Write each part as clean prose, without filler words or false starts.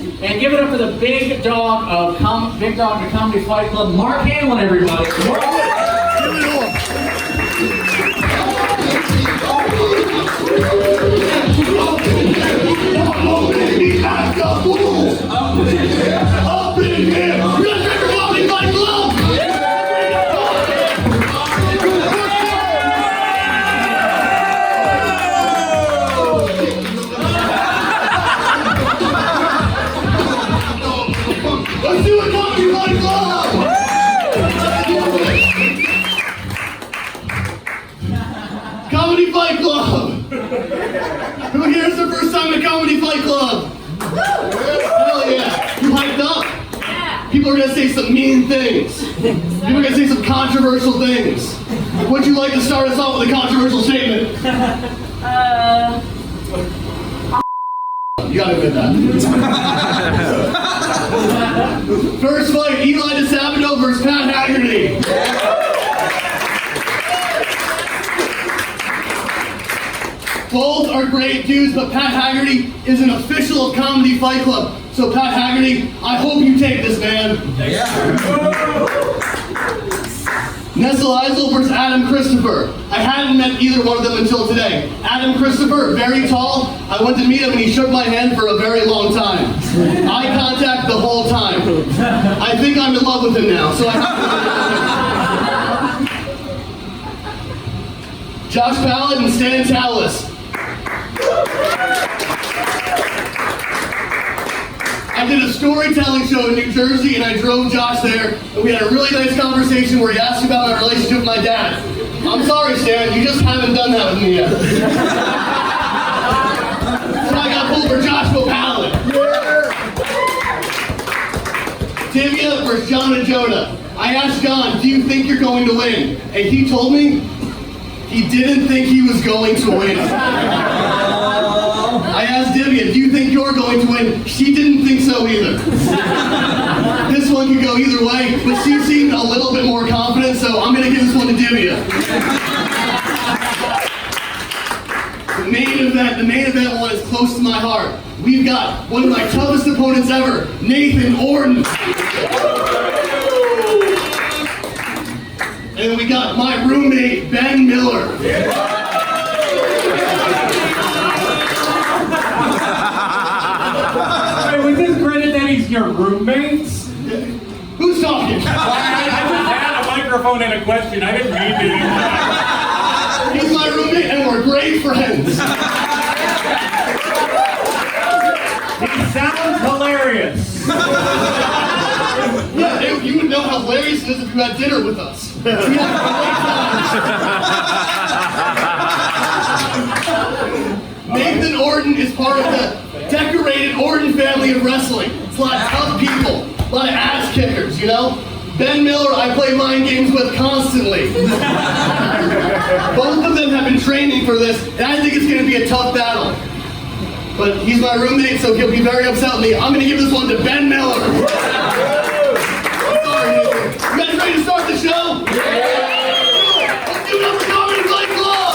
And give it up for the big dog of Comedy Fight Club, Mark Hanlon, everybody. Up in here! Comedy Fight Club! Let's do it, Comedy Fight Club! Comedy Fight Club! Who here is the first time at Comedy Fight Club? Hell yeah! You hyped up? Yeah. People are gonna say some mean things. People are gonna say some controversial things. Would you like to start us off with a controversial statement? You gotta admit that. First fight, DiSabato versus Pat Haggerty. Both are great dudes, but Pat Haggerty is an official of Comedy Fight Club. So Pat Haggerty, I hope you take this, man. Yeah. Nesil versus Adam Christopher. I hadn't met either one of them until today. Adam Christopher, very tall. I went to meet him and he shook my hand for a very long time. Eye contact the whole time. I think I'm in love with him now, so I have to... Josh Ballard and Stan Talouis. I did a storytelling show in New Jersey and I drove Josh there and we had a really nice conversation where he asked me about my relationship with my dad. I'm sorry, Stan, you just haven't done that with me yet. So I got pulled for Joshua Ballard. Divya versus Ajodah. I asked John, do you think you're going to win? And he told me he didn't think he was going to win. I asked Divya, do you think you're going to win? She didn't think so either. This one could go either way, but she seemed a little bit more confident, so I'm going to give this one to Divya. The main event one is close to my heart. We've got one of my toughest opponents ever, Orton. And we got my roommate, Ben Miller. Wait, was this granted that he's your roommate? Who's talking? I just had a microphone and a question. I didn't mean to. He's my roommate and we're great friends. He sounds hilarious. Yeah, you would know how hilarious it is if you had dinner with us. We had a great time. Orton is part of the decorated Orton family of wrestling. It's a lot of tough people, a lot of ass kickers, you know? Ben Miller, I play mind games with constantly. Both of them have been training for this, and I think it's going to be a tough battle. But he's my roommate, so he'll be very upset with me. I'm going to give this one to Ben Miller. I'm sorry, Niko. You guys ready to start the show? Yeah! Let's do it up for Comedy Fight Club!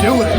Do it.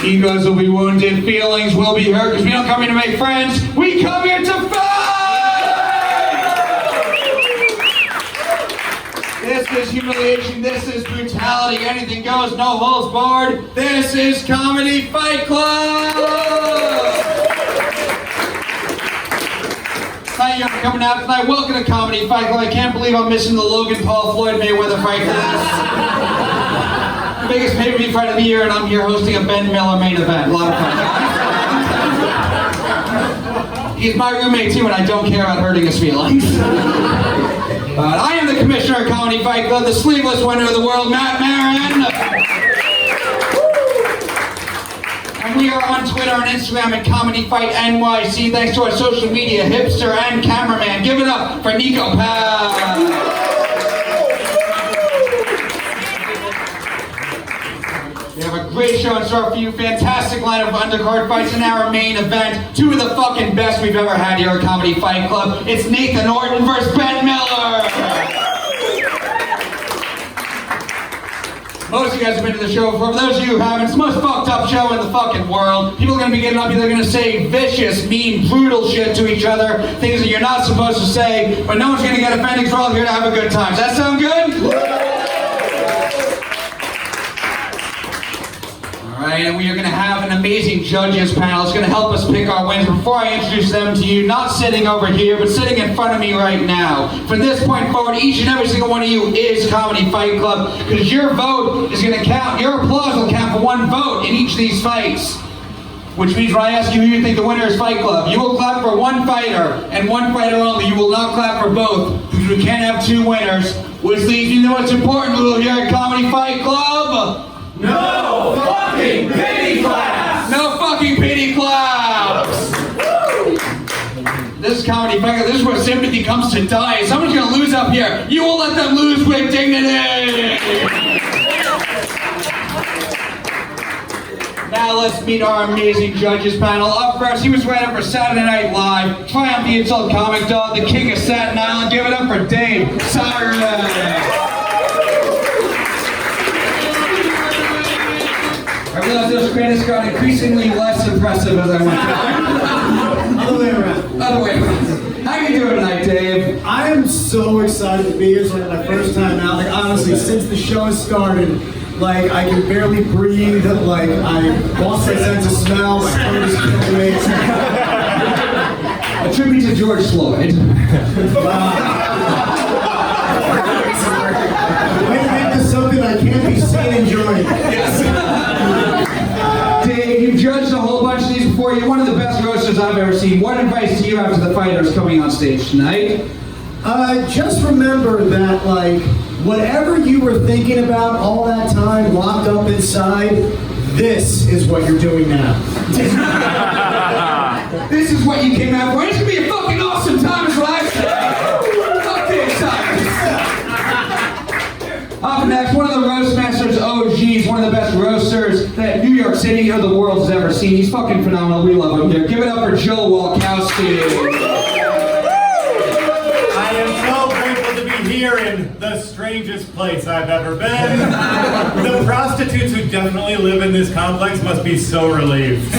Egos will be wounded, feelings will be hurt, because we don't come here to make friends, we come here to fight! This is humiliation, this is brutality, anything goes, no holds barred. This is Comedy Fight Club! Thank you for coming out tonight. Welcome to Comedy Fight Club. I can't believe I'm missing the Logan Paul Floyd Mayweather fight for this. Biggest pay-per-view fight of the year, and I'm here hosting a Ben Miller main event. A lot of fun. He's my roommate too, and I don't care about hurting his feelings. But I am the commissioner of Comedy Fight Club, the sleeveless winner of the world, Maran. And we are on Twitter and Instagram at Comedy Fight NYC. Thanks to our social media hipster and cameraman. Give it up for Niko. We have a great show in store for you. Fantastic lineup of undercard fights in our main event. Two of the fucking best we've ever had here at Comedy Fight Club. It's Nathan Orton versus Ben Miller. Most of you guys have been to the show before. For those of you who haven't, it's the most fucked up show in the fucking world. People are going to be getting up here. They're going to say vicious, mean, brutal shit to each other. Things that you're not supposed to say. But no one's going to get offended because we're all here to have a good time. Does that sound good? Alright, and we are going to have an amazing judges panel. It's going to help us pick our wins. Before I introduce them to you, not sitting over here, but sitting in front of me right now. From this point forward, each and every single one of you is Comedy Fight Club, because your vote is going to count. Your applause will count for one vote in each of these fights. Which means when I ask you who you think the winner is Fight Club, you will clap for one fighter, and one fighter only. You will not clap for both, because we can't have two winners. Which leads you to the most important rule here at Comedy Fight Club. No fucking pity claps! No fucking pity claps! This is Comedy Fight Club. This is where sympathy comes to die. If someone's gonna lose up here, you will let them lose with dignity! Now let's meet our amazing judges panel. Up first, he was right up for Saturday Night Live, Triumph the Insult Comic Dog, the King of Staten Island. Give it up for Dave Sirus! I realize those credits got increasingly less impressive as I went through. Other way around. Other way around. How you doing tonight, Dave? I am so excited to be here. It's like my first time out. Like honestly, since the show has started, like I can barely breathe. Like I lost my sense of smell. My throat is killing me. A tribute to George Floyd. Wait, make this something I can't be seen enjoying. Yes. Dave, you've judged a whole bunch of these before. You're one of the best roasters I've ever seen. What advice do you have to the fighters coming on stage tonight? Just remember that, like, whatever you were thinking about all that time locked up inside, this is what you're doing now. This is what you came out for. It's gonna be a fucking awesome time, is what I say. Fuck this time. Up next, one of the roast masters OGs, one of the best roasters that New York City or the world has ever seen. He's fucking phenomenal. We love him here. Give it up for Joe Walkowski. I am so grateful to be here in the strangest place I've ever been. The prostitutes who definitely live in this complex must be so relieved.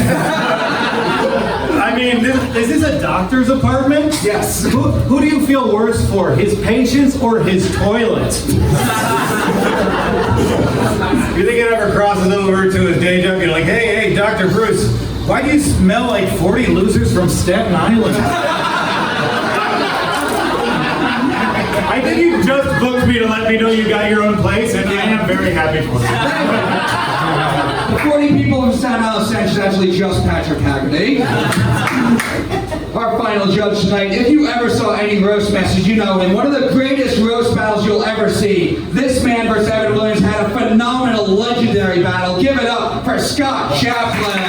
I mean, is this a doctor's apartment? Yes. Who do you feel worse for, his patients or his toilet? You think it ever crosses over to his day job? You're like, hey, Dr. Bruce, why do you smell like 40 losers from Staten Island? I think you just booked me to let me know you got your own place, and I am very happy for you. The 40 people from Staten Island Center is actually just Patrick Haggerty. Our final judge tonight. If you ever saw any roast masters, you know him. One of the greatest roast battles you'll ever see. This man versus Evan Williams had a phenomenal, legendary battle. Give it up for Scott Chaplain.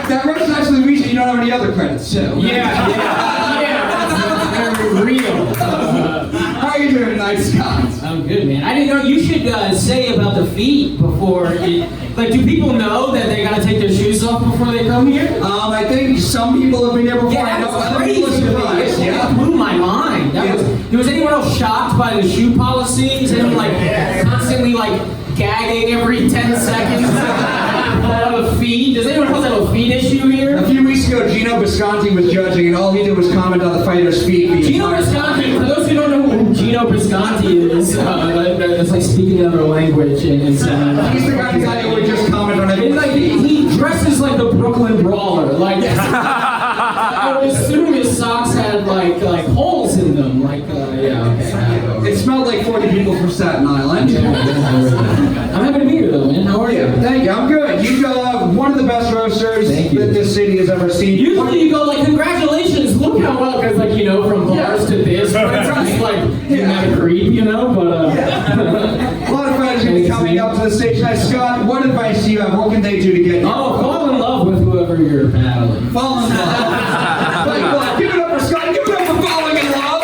That roast actually reached, you don't have any other credits, too. Yeah. That's very real. How are you doing tonight, Scott? I'm good, man. I didn't know you should say about the feet before it. Like, do people know that they gotta take their shoes off before they come here? I think some people have been here before. Yeah, I know that's other crazy people are to me. surprised. It blew my mind. Was anyone else shocked by the shoe policy? Is anyone like constantly like gagging every 10 seconds? About a feet? Does anyone else have a feet issue here? A few weeks ago, Gino Bisconti was judging, and all he did was comment on the fighter's feet. Gino Bisconti, for those who don't know who Gino Bisconti is, it's like speaking another language. And he's the guy who would just comment on everyone's like, feet. he dresses like the Brooklyn Brawler. Like, I would assume his socks had like holes in them. Like, okay. It smelled like 40 people from Staten Island. I'm happy to be here though, man. How are you? Thank you. I'm good. You've one of the best Usually you go like, congratulations, look how well, because like, you know, from bars to this, but it's just like, you're not a creep, you know, but A lot of friends are going to be coming up to the stage tonight. Scott, what advice do you have? What can they do to get you? oh, fall in love with whoever you're battling. Fall in love. Give it up for Scott. Give it up for falling in love.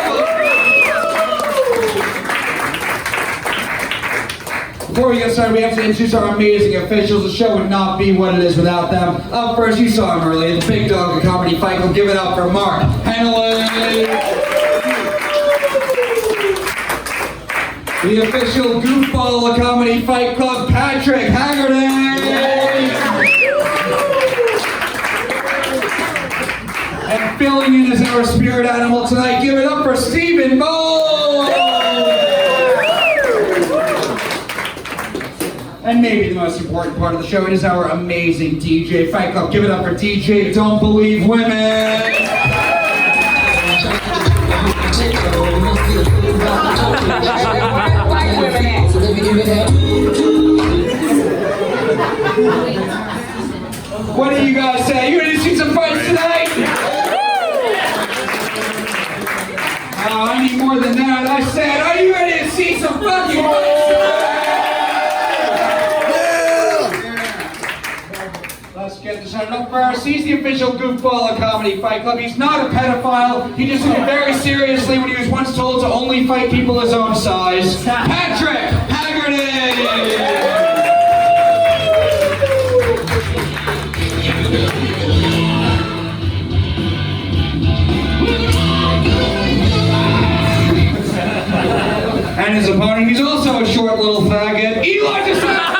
Before we get started, we have to introduce our amazing officials. The show would not be what it is without them. Up first, you saw him earlier, the big dog of Comedy Fight Club. Give it up for Mark Henely. The official goofball of Comedy Fight Club, Patrick Haggerty. And filling in as our spirit animal tonight, give it up for Stephen Bolles. And maybe the most important part of the show, it is our amazing DJ Fight Club. Give it up for DJ Don't Believe Women. What do you guys say? You ready to see some fights tonight? I need more than that. I said, are you ready to see some fucking fights tonight? Let's get this started up first. He's the official goofball of Comedy Fight Club. He's not a pedophile. He just took it very seriously when he was once told to only fight people his own size. Patrick Haggerty! And his opponent, he's also a short little faggot, Eli DiSabato!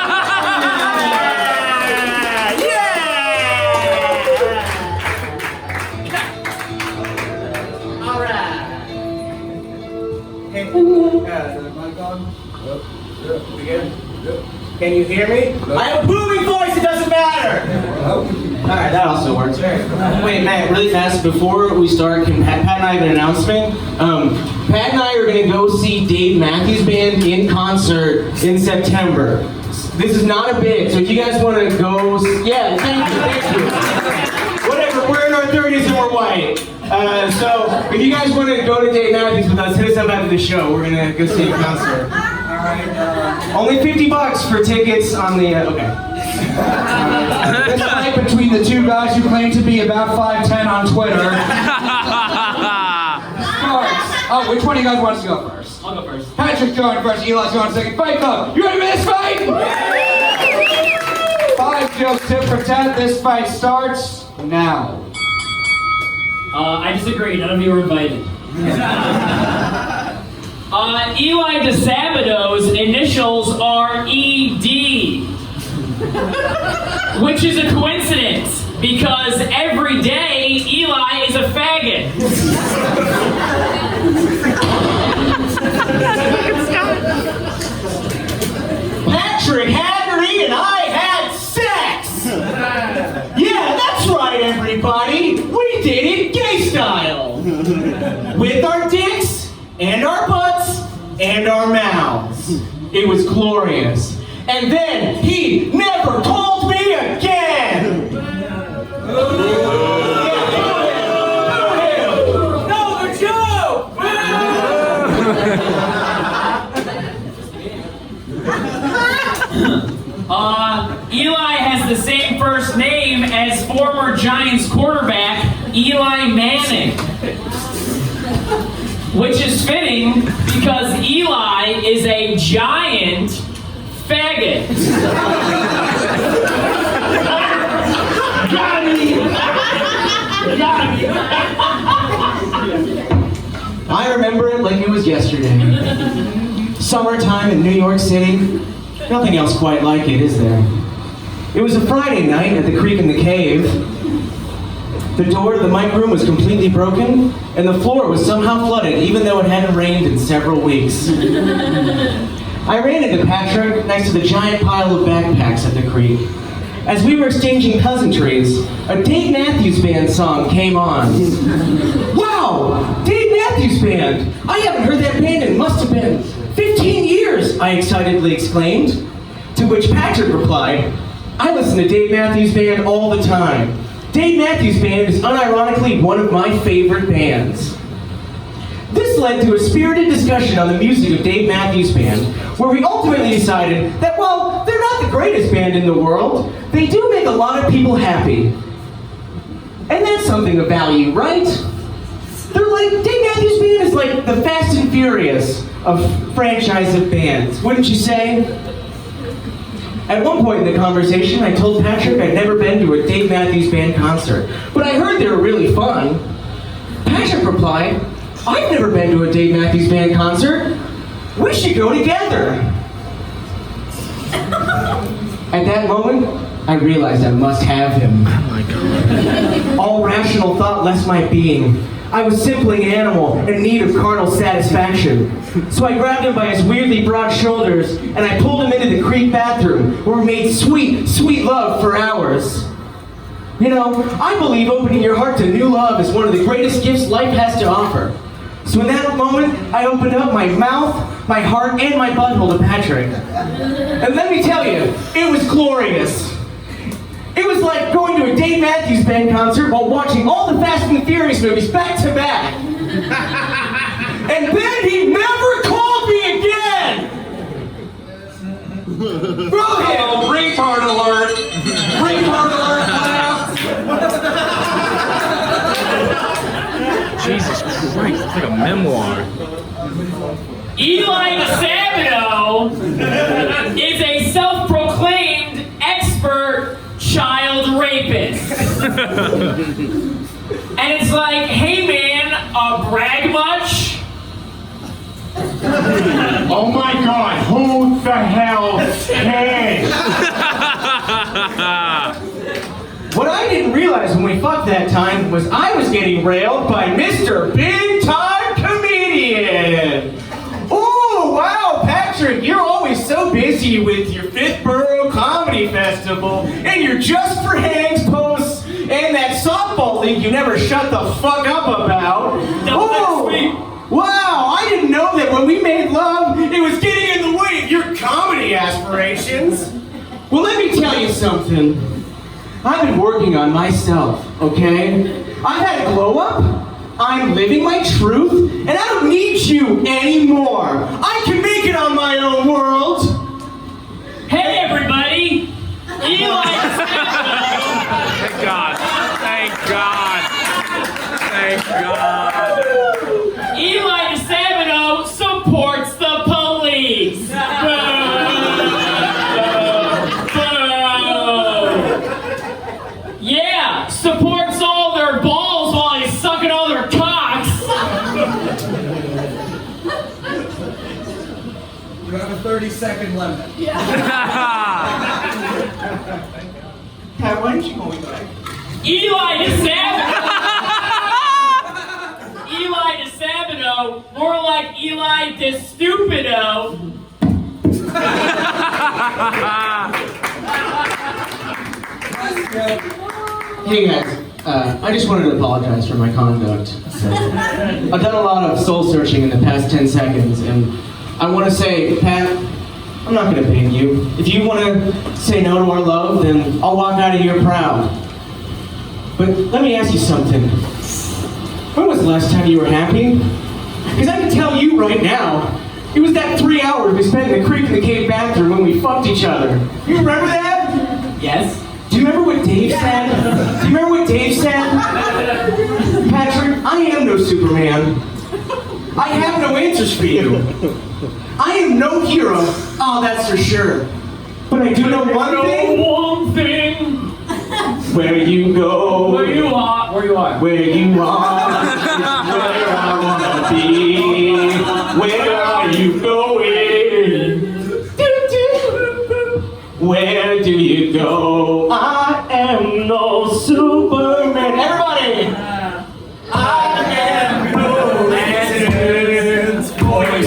Can you hear me? I have a booming voice, it doesn't matter! Alright, that also works. Wait, Matt, really fast, before we start, can Pat and I have an announcement? Pat and I are going to go see Dave Matthews Band in concert in September. This is not a bid, so if you guys want to go... Yeah, thank you. Whatever, we're in our 30s and we're white. So, if you guys want to go to Dave Matthews with us, hit us up after the show. We're going to go see a concert. Only $50 for tickets on the, okay. This fight between the two guys who claim to be about 5'10" on Twitter starts. Oh, which one of you guys wants to go first? I'll go first. Patrick's going first, Eli's going second. Fight Club, you ready for this fight? 5 jokes, tip for 10. This fight starts now. I disagree. None of you were invited. Eli DiSabato's initials are ED, which is a coincidence because every day Eli is a faggot. Patrick Haggerty and I had sex! Yeah, that's right, everybody! We did it gay style! With our dicks, and our butts, and our mouths. It was glorious. And then he never called me again! No, the joke! Eli has the same first name as former Giants quarterback Eli Manning, which is fitting because Eli is a giant faggot. Got me! I remember it like it was yesterday. Summertime in New York City. Nothing else quite like it, is there? It was a Friday night at the Creek in the Cave. The door to the mic room was completely broken, and the floor was somehow flooded, even though it hadn't rained in several weeks. I ran into Patrick next to the giant pile of backpacks at the Creek. As we were exchanging pleasantries, a Dave Matthews Band song came on. Wow! Dave Matthews Band! I haven't heard that band in must have been 15 years, I excitedly exclaimed. To which Patrick replied, I listen to Dave Matthews Band all the time. Dave Matthews Band is unironically one of my favorite bands. This led to a spirited discussion on the music of Dave Matthews Band, where we ultimately decided that while they're not the greatest band in the world, they do make a lot of people happy. And that's something of value, right? They're like, Dave Matthews Band is like the Fast and Furious of franchise of bands, wouldn't you say? At one point in the conversation, I told Patrick I'd never been to a Dave Matthews Band concert, but I heard they were really fun. Patrick replied, I've never been to a Dave Matthews Band concert. We should go together. At that moment, I realized I must have him. Oh my God. All rational thought left my being. I was simply an animal in need of carnal satisfaction. So I grabbed him by his weirdly broad shoulders and I pulled him into the creek bathroom where we made sweet, sweet love for hours. You know, I believe opening your heart to new love is one of the greatest gifts life has to offer. So in that moment, I opened up my mouth, my heart, and my butthole to Patrick. And let me tell you, it was glorious. It was like going to a Dave Matthews Band concert while watching all the Fast and the Furious movies back to back. And then he never called me again! Bro, retard alert! Retard alert, Jesus Christ, it's like a memoir. Eli DiSabato is a self-proclaimed expert child rapist. And it's like, hey man, brag much? Oh my God, who the hell cares? What I didn't realize when we fucked that time was I was getting railed by Mr. Big Time Comedian. Oh, wow, Patrick, you're always so busy with your 5th Borough Comedy Festival and your Just for Hands posts and that softball league you never shut the fuck up about. Oh, wow, I didn't know that when we made love, it was getting in the way of your comedy aspirations. Well, let me tell you something. I've been working on myself, okay? I've had a glow up, I'm living my truth, and I don't need you anymore. I can make it on my own world. Hey everybody, Eli Thank God. Thank God. Thank God. Eli DiSabato supports the police. Yeah, supports all their balls while he's sucking all their cocks. You have a 30-second limit. Pat, why don't you go back? Eli DiSabato, more like Eli DiStupido. Hey guys, I just wanted to apologize for my conduct. I've done a lot of soul searching in the past 10 seconds, and I want to say, Pat, I'm not going to ping you. If you want to say no to our love, then I'll walk out of here proud. But let me ask you something. When was the last time you were happy? Because I can tell you right now, it was that 3 hours we spent in the creek in the cave bathroom when we fucked each other. You remember that? Yes. Do you remember what Dave said? Do you remember what Dave said? Patrick, I am no Superman. I have no answers for you. I am no hero. Oh, that's for sure. But I do know one thing. Where you go. Where you are. Where you are is where I wanna be. Where are you going? Where do you go? I am no Superman. Everybody! I am no Legends.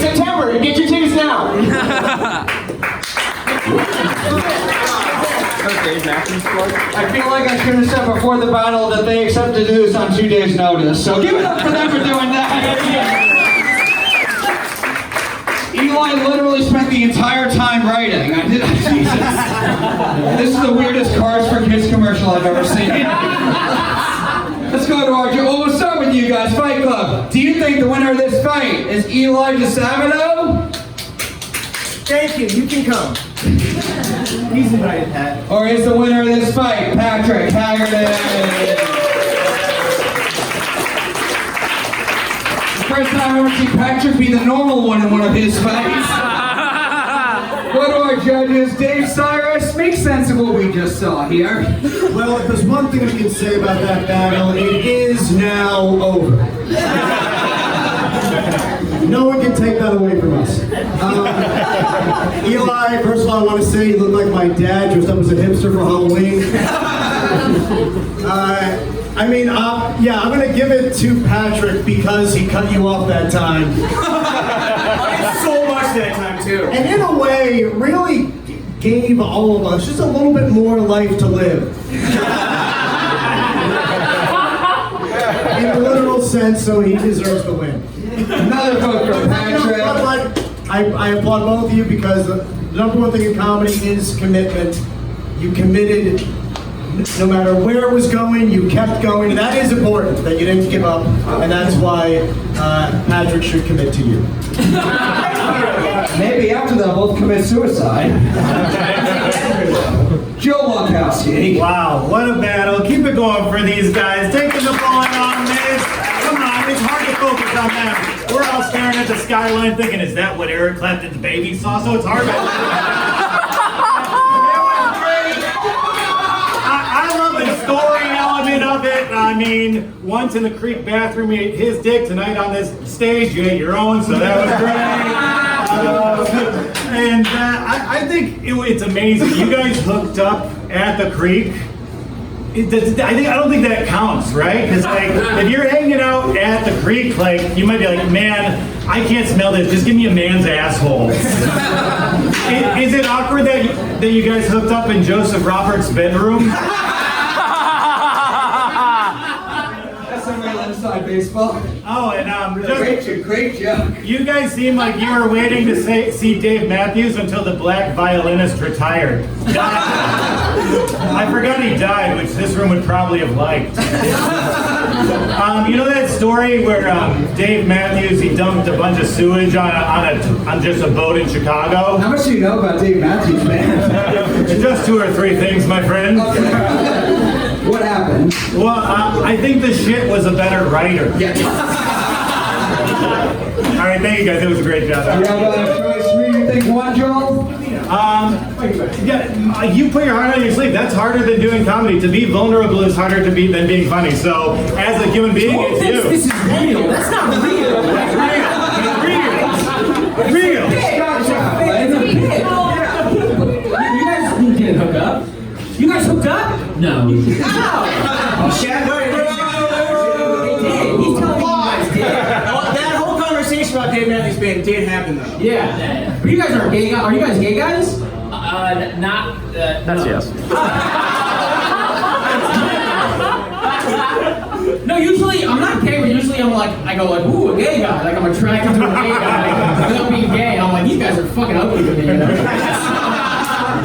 September, get your tickets now. I feel like I should have said before the battle that they accepted to do this on 2 days' notice. So give it up for them for doing that. Eli literally spent the entire time writing. Jesus. This is the weirdest Cars for Kids commercial I've ever seen. Let's go to our well, we'll start with you guys. Fight Club. Do you think the winner of this fight is Eli DiSabato? Thank you. You can come. He's invited, Pat. Or is the winner of this fight Patrick Haggerty? First time I've ever seen Patrick be the normal one in one of his fights. Go to our judges. Dave, Sirus, make sense of what we just saw here. Well, if there's one thing we can say about that battle, it is now over. No one can take that away from us. Eli, first of all, I want to say you look like my dad dressed up as a hipster for Halloween. Yeah, I'm going to give it to Patrick because he cut you off that time. So much that time too. And in a way, really gave all of us just a little bit more life to live. In a literal sense, so he deserves the win. Another vote for Patrick. I applaud both of you because the number one thing in comedy is commitment. You committed no matter where it was going, you kept going. And that is important, that you didn't give up. And that's why Patrick should commit to you. Maybe after they'll both commit suicide. Joe Walkowski. Wow, what a battle. Keep it going for these guys. Taking the ball on this. Come on, it's hard to focus on them. We're all staring at the skyline thinking, is that what Eric Clapton's baby saw? So it's hard to... I love the story element of it. I mean, once in the Creek bathroom, you ate his dick. Tonight on this stage, you ate your own, so that was great. I think it's amazing. You guys hooked up at the Creek. I don't think that counts, right? Because like, if you're hanging out at the Creek, like you might be like, man, I can't smell this. Just give me a man's asshole. Is it awkward that you guys hooked up in Joseph Roberts' bedroom? That's some real inside baseball. Oh, and great joke. You guys seem like you were waiting to see Dave Matthews until the black violinist retired. I forgot he died, which this room would probably have liked. You know that story where Dave Matthews, he dumped a bunch of sewage on just a boat in Chicago? How much do you know about Dave Matthews, man? Just 2 or 3 things, my friend. What happened? Well, I think the shit was a better writer. Yeah. All right, thank you guys. It was a great job. You have a choice. Who do you think won, Joel? Yeah, you put your heart on your sleeve. That's harder than doing comedy. To be vulnerable is harder than being funny. So, as a human being, it's you. This is real. That's not real. It's real. You guys didn't hook up. You guys hooked up? No. They did. He's telling me you guys did. That whole conversation about Dave Matthews Band did happen though. Yeah. But you guys aren't gay guys. Are you guys gay guys? That's yes. No, usually I'm not gay, but usually I go like, ooh, a gay guy. Like I'm attracted to a gay guy. Without being gay, I'm like, you guys are fucking ugly to me, you know?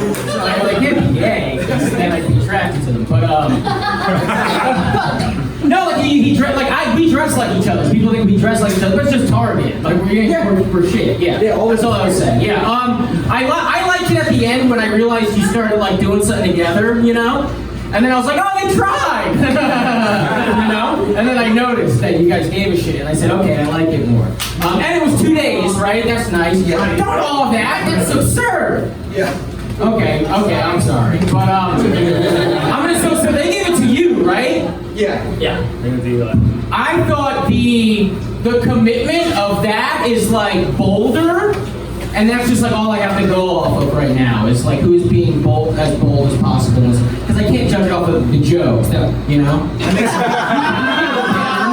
So they can't be gay, because then I'd be attracted to them. But no, like we dress like each other. People think we dress like each other, but it's just Target. Like we're for shit. Yeah. That's all I was saying. Yeah. I liked it at the end when I realized you started like doing something together, you know. And then I was like, oh, they tried! You know? And then I noticed that you guys gave a shit, and I said, okay, I like it more. And it was 2 days, right? That's nice. Yeah. Don't all of that, that's absurd! Yeah. Okay, I'm sorry. But, so they gave it to you, right? Yeah. I thought the commitment of that is like bolder, and that's just like all I have to go off of right now. Is like who's being as bold as possible, because I can't judge it off of the jokes. That you know,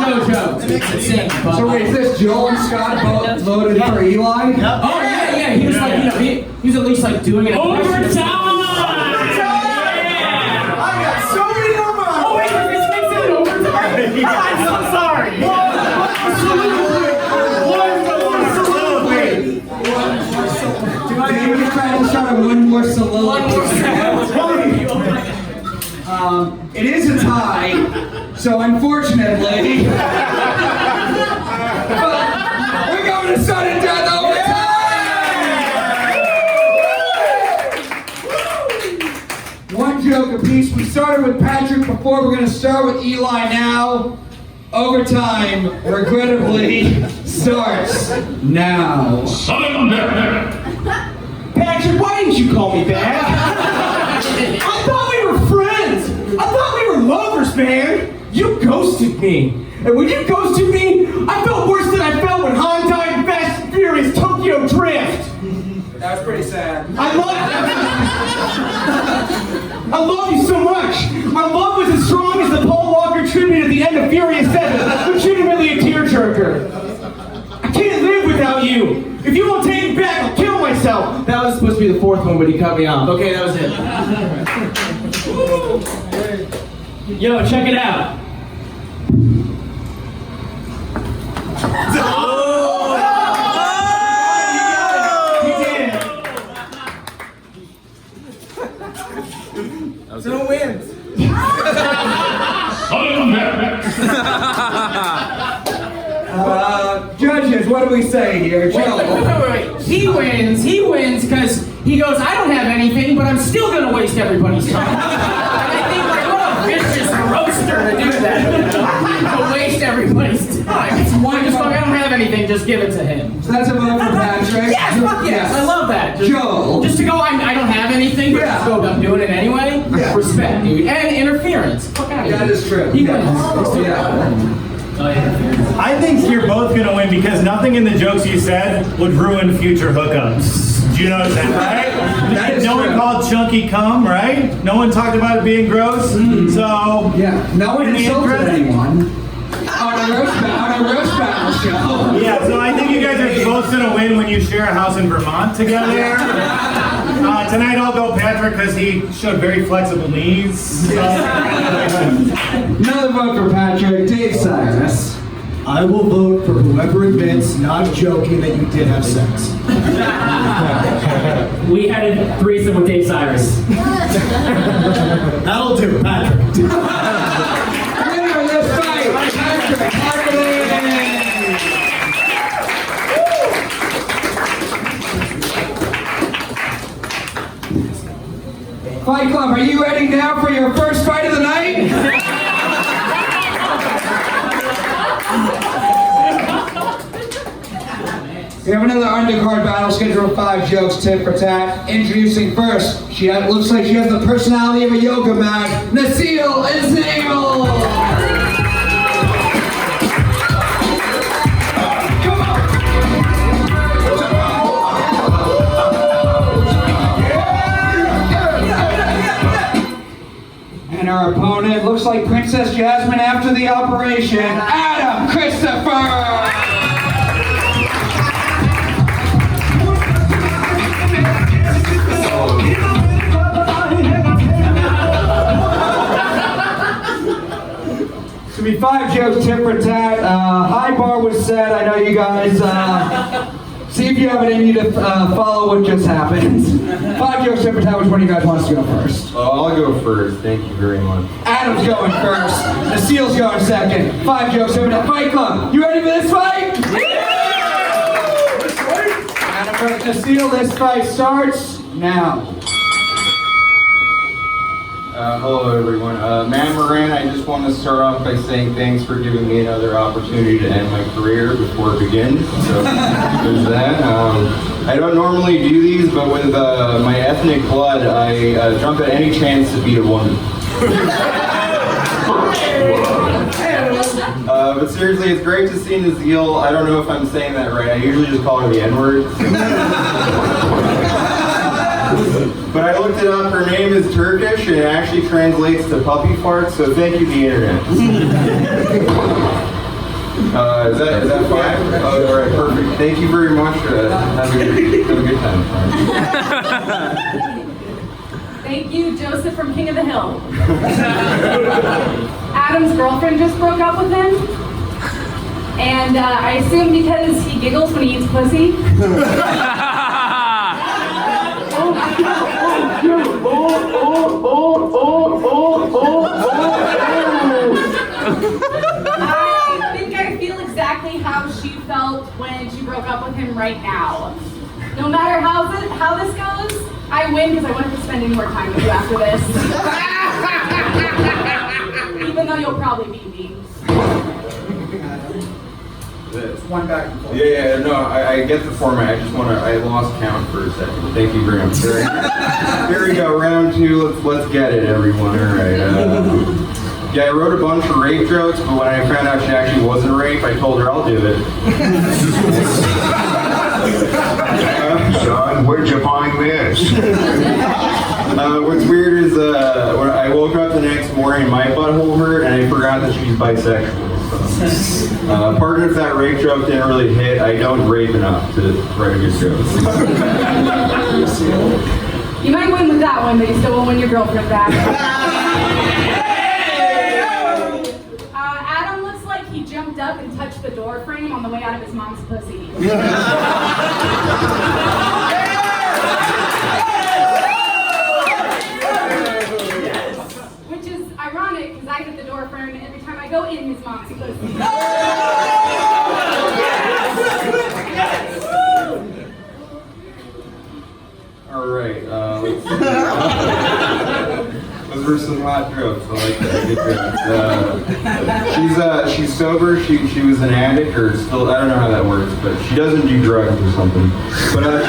no jokes. So wait, is this Joel and Scott both voted for Eli? Oh yeah. He was like, you know, he was at least like doing it. Overtime! I'm so sorry. It is a tie, so unfortunately, but we're going to sudden death overtime! One joke apiece. We started with Patrick before. We're going to start with Eli now. Overtime, regrettably, starts now. Patrick, why didn't you call me back? I thought we were friends. I thought we were lovers, man. You ghosted me. And when you ghosted me, I felt worse than I felt when Han died in Fast and Furious Tokyo Drift. That was pretty sad. I love you so much. Our love was as strong as the Paul Walker tribute at the end of Furious 7, legitimately a tearjerker. I can't live without you. If you won't take it back, I'll kill myself. That was supposed to be the fourth one, but he cut me off. Okay, that was it. Yo, check it out. So who wins? Judges, what do we say here? Wait. He wins because he goes, I don't have anything, but I'm still gonna waste everybody's time. And I think, like, what a vicious roaster to do that. To waste everybody's time. Why just fuck, I don't have anything, just give it to him. So that's a vote for Patrick. Yes, fuck yes, I love that. Joel. Just to go, I don't have anything, but just go, I'm doing it anyway. Yeah. Respect, dude. And interference. Fuck out of here. That is true. He wins. Yeah. I think you're both gonna win because nothing in the jokes you said would ruin future hookups. Do you notice that, right? That is no true. one called Chunky cum, right? No one talked about it being gross. So Yeah, no one in the insulted interest- anyone on a roast battle show. Yeah, so I think you guys are both gonna win when you share a house in Vermont together. Tonight I'll go Patrick because he showed very flexible knees. So. Another vote for Patrick. Dave Cyrus. I will vote for whoever admits, not joking, that you did have sex. We had a threesome with Dave Cyrus. That'll do, Patrick. Winner of this fight, Patrick Haggerty. Fight Club, are you ready now for your first fight of the night? We have another undercard battle scheduled 5 jokes, tit for tat. Introducing first, looks like she has the personality of a yoga mat, Nesil Izil! And our opponent looks like Princess Jasmine after the operation, Adam Christopher! It's gonna be 5 jokes, tit for tat. High bar was set. I know you guys. See if you have it in you to follow what just happened. 5 jokes, tit for tat. Which one of you guys wants to go first? I'll go first. Thank you very much. Adam's going first. Nesil's going second. 5 jokes, tit for tat. Fight Club. You ready for this fight? Adam versus Nesil. This fight starts now. Hello, everyone. Maran, I just want to start off by saying thanks for giving me another opportunity to end my career before it begins. So there's that. I don't normally do these, but with my ethnic blood, I jump at any chance to beat a woman. But seriously, it's great to see Nesil. I don't know if I'm saying that right. I usually just call her the N-word. But I looked it up. Her name is Turkish, and it actually translates to puppy fart. So thank you, the internet. Is that fine? Oh, all right, perfect. Thank you very much. Have a good time. Thank you, Joseph from King of the Hill. Adam's girlfriend just broke up with him. And I assume because he giggles when he eats pussy. broke up with him right now. No matter how this goes, I win because I wouldn't have to spend any more time with you after this. Even though you'll probably beat me. One back and forth. Yeah, no, I get the format. I lost count for a second. Thank you very much. Here we go, round two. Let's get it, everyone. All right. Yeah, I wrote a bunch of rape jokes, but when I found out she actually wasn't raped, I told her I'll do it. Son, where'd you find this? What's weird is when I woke up the next morning, my butthole hurt, and I forgot that she's bisexual. Partner, if that rape joke didn't really hit, I don't rape enough to write a good joke. You might win with that one, but you still won't win your girlfriend back. Adam looks like he jumped up and touched the door frame on the way out of his mom's pussy. Which is ironic, because I hit the door frame every time I go in his mom's pussy. All right, those were some hot jokes. I like that. Good jokes. She's sober. She was an addict, or still. I don't know how that works, but she doesn't do drugs or something. But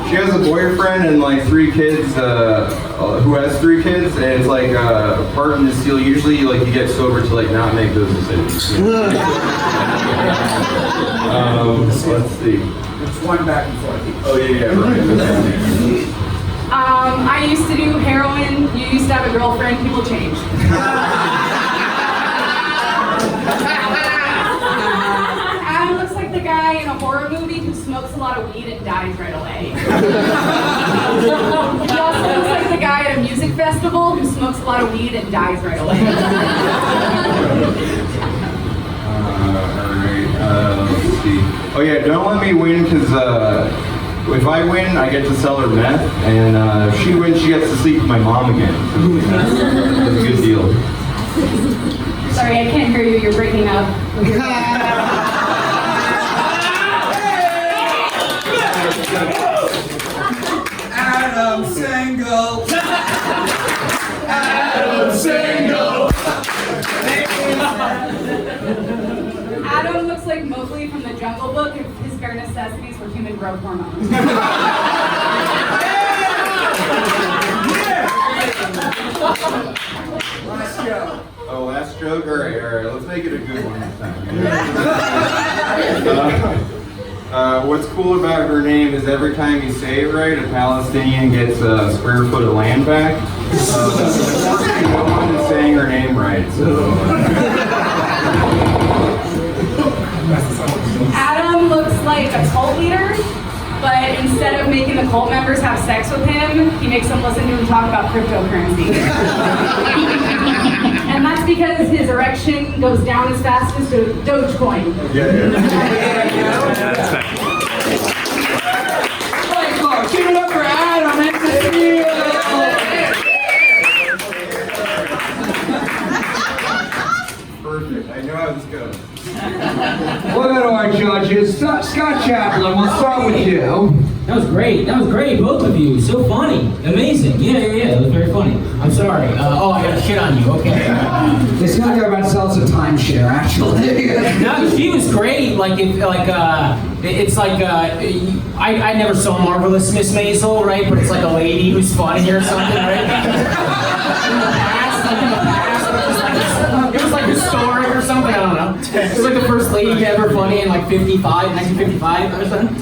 she has a boyfriend and like 3 kids. Who has 3 kids, and it's like part of Nesil. Usually, like you get sober to like not make those decisions. Let's see. It's one back and forth. Oh yeah, right. I used to do heroin. You used to have a girlfriend. People change. Adam looks like the guy in a horror movie who smokes a lot of weed and dies right away. He also looks like the guy at a music festival who smokes a lot of weed and dies right away. Let's see. Oh yeah, don't let me win, because if I win, I get to sell her meth, and if she wins, she gets to sleep with my mom again. So that's a good deal. Sorry, I can't hear you. You're breaking up. Adam single. Adam single. Adam looks like Mowgli from the Jungle Book if his bare necessities were human growth hormones. Last joke. Oh, last joke? All right, let's make it a good one this time. What's cool about her name is every time you say it right, a Palestinian gets a square foot of land back. No one is saying her name right, so... Adam looks like a cult leader, but instead of making the cult members have sex with him, he makes them listen to him talk about cryptocurrency. And that's because his erection goes down as fast as Dogecoin. Give it up for Adam and Divya. Perfect. I know how this goes. We'll go to our judges. Scott Chaplain, we'll start with you. That was great, both of you. So funny, amazing. Yeah, it was very funny. I'm sorry. I got shit on you, okay. It's not about to sell us a timeshare, actually. No, she was great. I never saw Marvelous Miss Nesil, right? But it's like a lady who's funny or something, right? In the past, it was like historic or something. I don't know. It was like the first lady ever funny in like 1955 or something.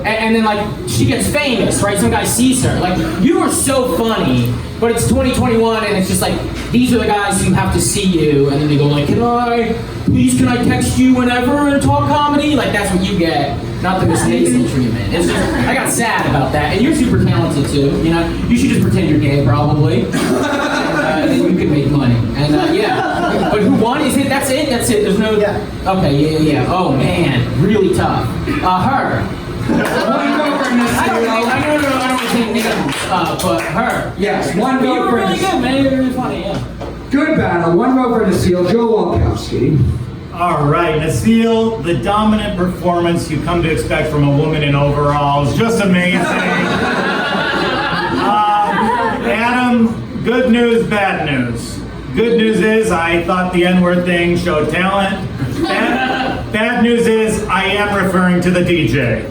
And then like she gets famous, right? Some guy sees her. Like, you are so funny, but it's 2021 and it's just like, these are the guys who have to see you, and then they go like, can I text you whenever and talk comedy? Like, that's what you get, not the Miss Nesil treatment. It's just, I got sad about that. And you're super talented too, you know? You should just pretend you're gay, probably. And then you could make money. And yeah. But who won? Is it? That's it? There's no... Okay, yeah. Oh man, really tough. Her. I don't think names, but her. Yes, one vote for really Nesil. good, man. You're really funny, yeah. Good battle. One vote for Nesil. Joe Walkowski. All right, Nesil, the dominant performance you come to expect from a woman in overalls. Just amazing. Adam, good news, bad news. Good news is I thought the N-word thing showed talent. Bad news is I am referring to the DJ.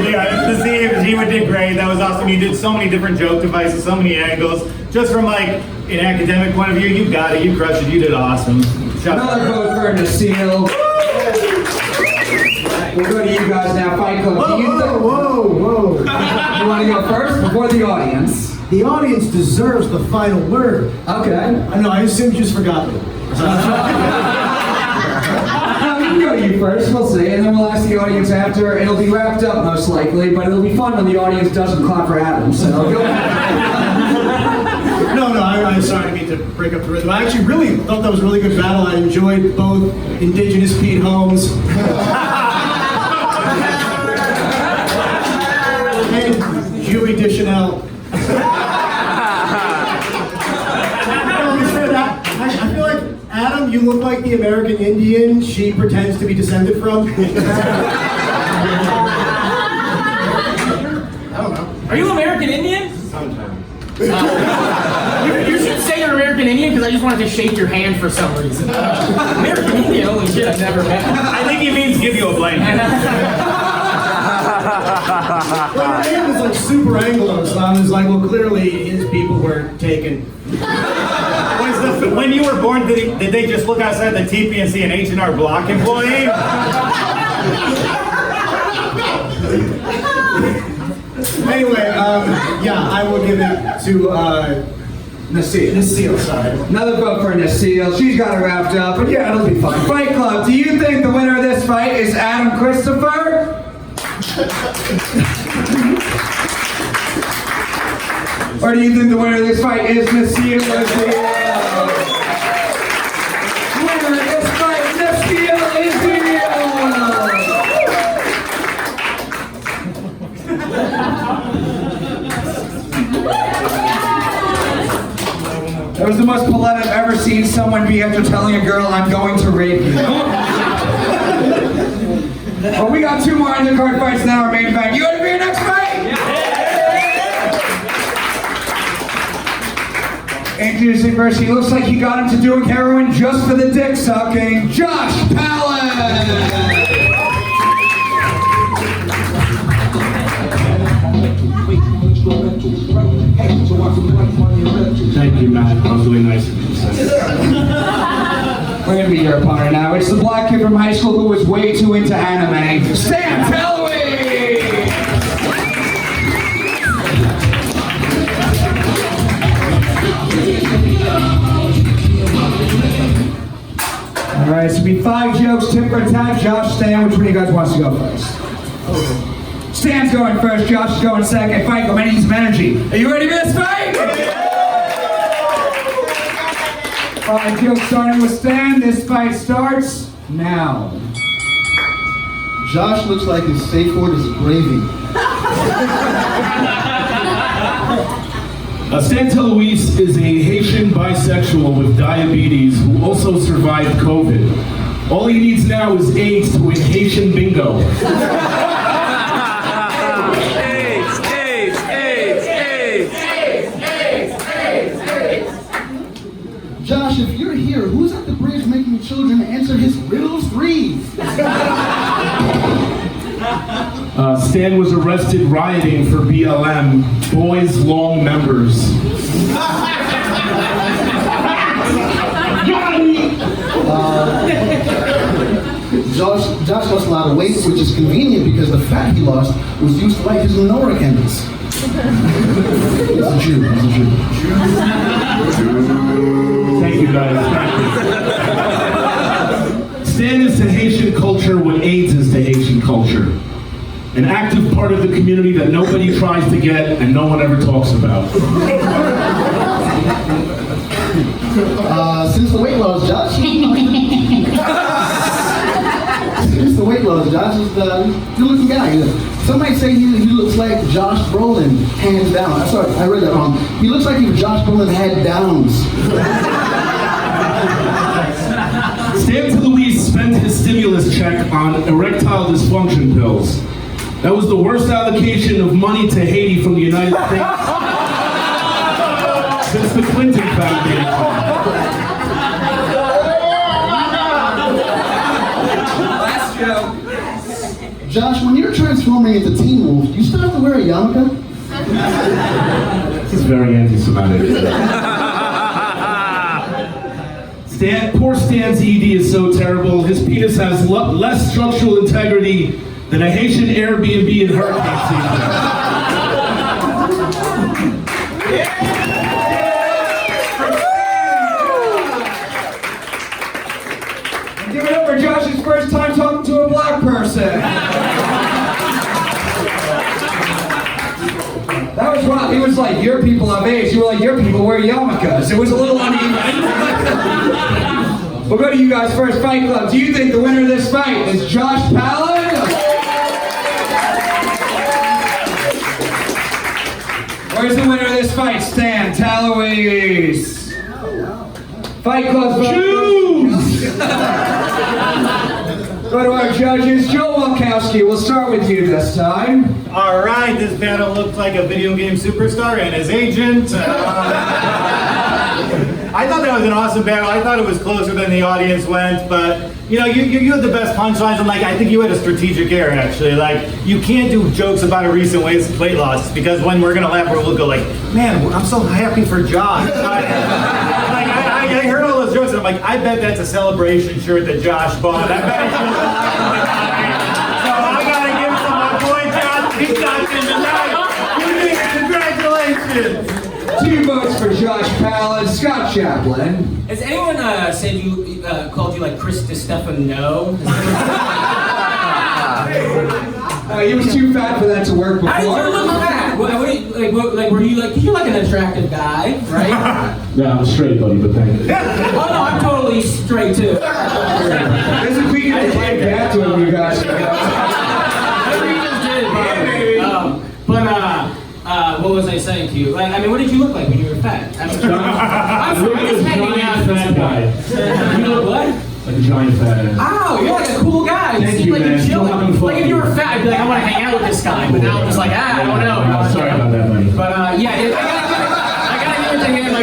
Yeah, he did great. That was awesome. You did so many different joke devices, so many angles. Just from like an academic point of view, you got it. You crushed it. You did awesome. Another vote for Nesil. We'll go to you guys now. Fight Club. Whoa. You want to go first before the audience? The audience deserves the final word. Okay. I know, I assumed you just forgot me. We can go to you first, we'll see, and then we'll ask the audience after. It'll be wrapped up most likely, but it'll be fun when the audience doesn't clap for Adam, so go ahead. No, I'm sorry, I mean to break up the rhythm. I actually really thought that was a really good battle. I enjoyed both Indigenous Pete Holmes and Huey Deschanel. I feel like, Adam, you look like the American Indian she pretends to be descended from. I don't know. Are you American Indian? Sometimes. You should say you're American Indian because I just wanted to shake your hand for some reason. American Indian? Holy shit, I've never met. I think he means give you a blanket. Well, your name was like super Anglo, so I was like, well, clearly his people were taken. When you were born, did they just look outside the teepee and see an H&R Block employee? Anyway, yeah, I will give it to Nesil, sorry. Another vote for Nesil. She's got it wrapped up, but yeah, it'll be fun. Fight Club, do you think the winner of this fight is Adam Christopher? Or do you think the winner of this fight is Nesil? Winner of this fight, Nesil Izil. That was the most polite I've ever seen someone be after telling a girl, I'm going to rape you. Well, we got two more undercard fights now, our main event. You ready for your next fight? Introducing first, he looks like he got him to doing heroin just for the dick sucking, Josh Palin! Thank you, Matt. That was really nice of you to say. We're gonna be your opponent now. It's the black kid from high school who was way too into anime, Talouis! Alright, so it'll be 5 jokes, tip for tat, Josh, Stan. Which one of you guys wants to go first? Stan's going first, Josh is going second. Fight, go, man, need some energy. Are you ready for this fight? 5 jokes starting with Stan. This fight starts now. Josh looks like his safe word is gravy. Stan Talouis is a Haitian bisexual with diabetes who also survived COVID. All he needs now is AIDS to win Haitian bingo. Josh, if you're here, who's at the bridge making children answer his riddles 3? Stan was arrested rioting for BLM, Boys Long members. Josh lost a lot of weight, which is convenient because the fat he lost was used to light his menorah candles. He's a Jew. Thank you, guys. Thank you. Stan is to Haitian culture what AIDS is to Haitian culture. An active part of the community that nobody tries to get and no one ever talks about. Since the weight loss, Josh. It's the weight loss. Josh is a good-looking guy. Some might say he looks like Josh Brolin, hands down. I read that wrong. He looks like if Josh Brolin had downs. Stan Talouis spent his stimulus check on erectile dysfunction pills. That was the worst allocation of money to Haiti from the United States since the Clinton Foundation. Josh, when you're transforming into Teen Wolf, do you still have to wear a yarmulke? This is very anti-Semitic. Poor Stan's ED is so terrible. His penis has less structural integrity than a Haitian Airbnb in hurricane season. Give it up for Josh's first time talking to a black person. That was rough. He was like, your people have AIDS. You were like, your people wear yarmulkes. It was a little uneven. We'll go to you guys first. Fight Club. Do you think the winner of this fight is Josh Palin? Or is the winner of this fight Stan Talouis? Fight Club. Choose! Go to our judges. Joe Walkowski, we'll start with you this time. All right, this battle looks like a video game superstar and his agent. I thought that was an awesome battle. I thought it was closer than the audience went, but you know, you had the best punchlines, and like I think you had a strategic error actually. Like you can't do jokes about a recent weight loss because when we're gonna laugh, we'll go like, man, I'm so happy for Josh. I heard all those jokes, and I'm like, I bet that's a celebration shirt that Josh bought. I bet it's so I gotta give it to my boy Josh. He's not in tonight. Congratulations. 2 votes for Josh Palin. Scott Chaplain. Has anyone said you called you like Chris DiStefano? He was too fat for that to work before. How did you look fat? Were you like? You're like an attractive guy, right? Yeah, I'm straight, buddy, but thank you. Oh no, I'm totally straight too. There's a quick and back to him, you guys. What was I saying to you? Like, I mean, what did you look like when you were fat? I'm just hanging out. Fat guy. You look what? Like a giant fat ass. Oh, you're like a cool guy. Thank seem you, like man. you're chilling. Having fun. Like if you were fat, I'd be like, I want to hang out with this guy. But now I'm just like, I don't know. I'm sorry about that, buddy. But yeah, I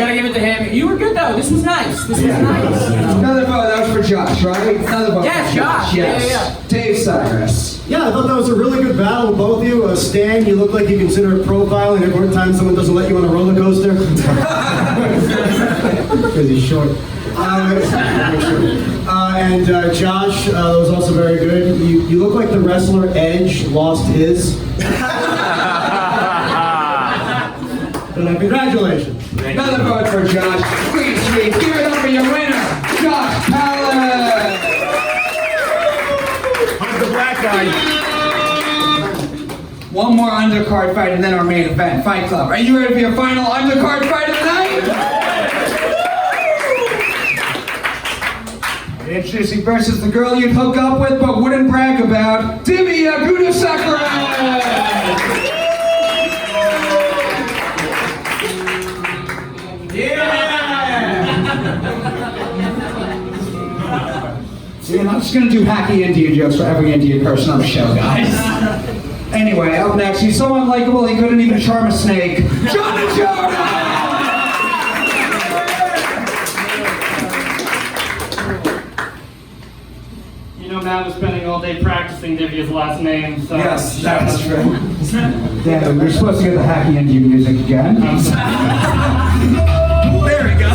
gotta give it to him. You were good though. This was nice. Another vote. That was for Josh, right? Another vote. Yeah, for Josh. Yes. Yeah. Dave Cyrus. Yeah, I thought that was a really good battle, both of you. Stan, you look like you consider profiling every time someone doesn't let you on a roller coaster. Because he's short. And Josh, that was also very good. You look like the wrestler Edge lost his. Congratulations. Another vote for Josh. Sweet. Give it up for your winner, Josh Palin. The black guy. One more undercard fight and then our main event, Fight Club. Are you ready for your final undercard fight of the night? Introducing versus the girl you'd hook up with but wouldn't brag about, Divya Gunasekaran. I'm just gonna do hacky Indian jokes for every Indian person on the show, guys. Anyway, up next, he's so unlikable he couldn't even charm a snake. Ajodah! You know, Matt was spending all day practicing Divya's last name, so... Yes, that's true. Damn, we're supposed to get the hacky Indian music again. There we go.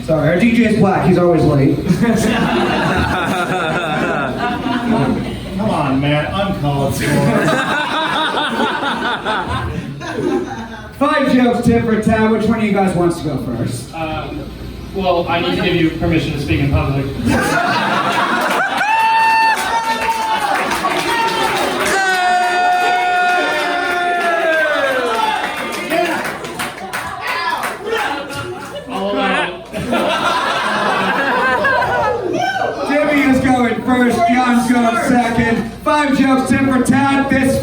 Sorry, our DJ's black, he's always late. Come on, man, uncalled for. 5 jokes, tip for tat. Which one of you guys wants to go first? Well, I need to give you permission to speak in public.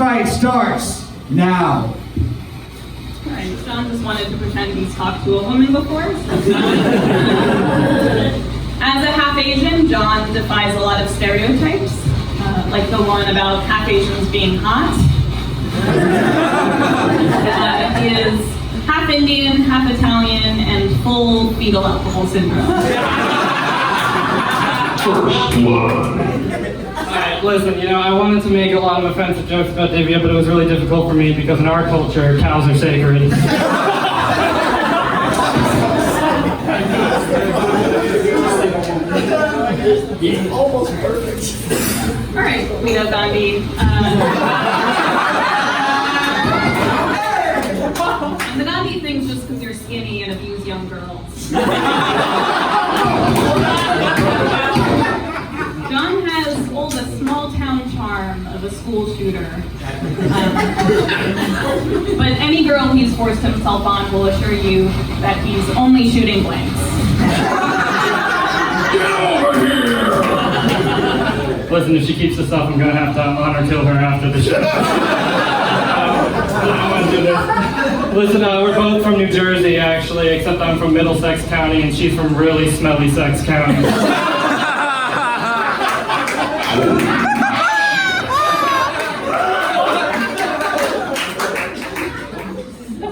fight starts now. Alright, John just wanted to pretend he's talked to a woman before. As a half Asian, John defies a lot of stereotypes, like the one about half Asians being hot. He is half Indian, half Italian, and full fetal alcohol syndrome. First blood. Alright, listen, I wanted to make a lot of offensive jokes about Divya, but it was really difficult for me because in our culture, cows are sacred. Almost perfect. Alright, we know Gandhi. And the Gandhi thing's just because you're skinny and abuse young girls. John has all the small town charm of a school shooter. But any girl he's forced himself on will assure you that he's only shooting blanks. Get over here! Listen, if she keeps this up, I'm gonna have to honor kill her after the show. I don't want to do this. Listen, we're both from New Jersey, actually, except I'm from Middlesex County and she's from really smelly Sex County.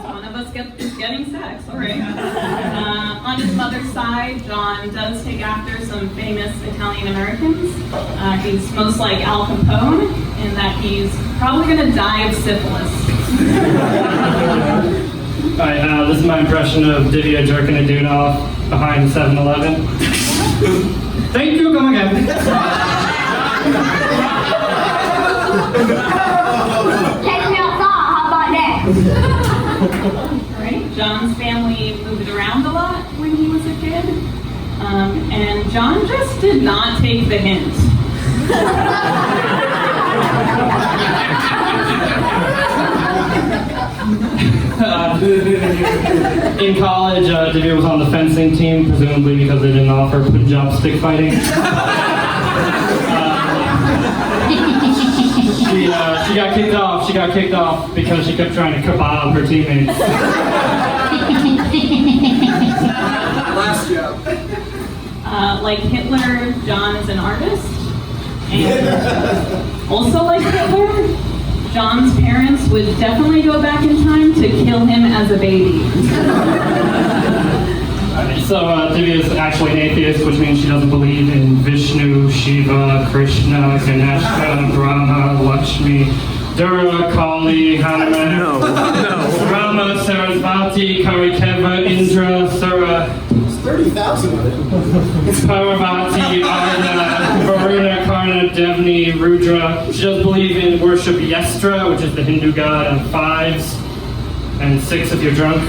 One of us is getting sex, alright. On his mother's side, John does take after some famous Italian Americans. He's most like Al Capone in that he's probably going to die of syphilis. Alright, this is my impression of Divya jerking a dude off behind 7-Eleven. Thank you, come again. Take me outside, how about that? Right? John's family moved around a lot when he was a kid. And John just did not take the hint. In college, Divya was on the fencing team, presumably because they didn't offer Punjab stick fighting. She got kicked off. She got kicked off because she kept trying to kebab her teammates. Last joke. Like Hitler, John is an artist. And also like Hitler, John's parents would definitely go back in time to kill him as a baby. So Divya is actually an atheist, which means she doesn't believe in Vishnu, Shiva, Krishna, Ganesha, Brahma, Lakshmi, Durga, Kali, Hanuman, Rama, Sarasvati, Karikeva, Indra, Sura, 30,000 of it. Parvati, Arna, Varuna, Karna, Devni, Rudra. She does believe in worship Yestra, which is the Hindu god of 5s and 6 if you're drunk.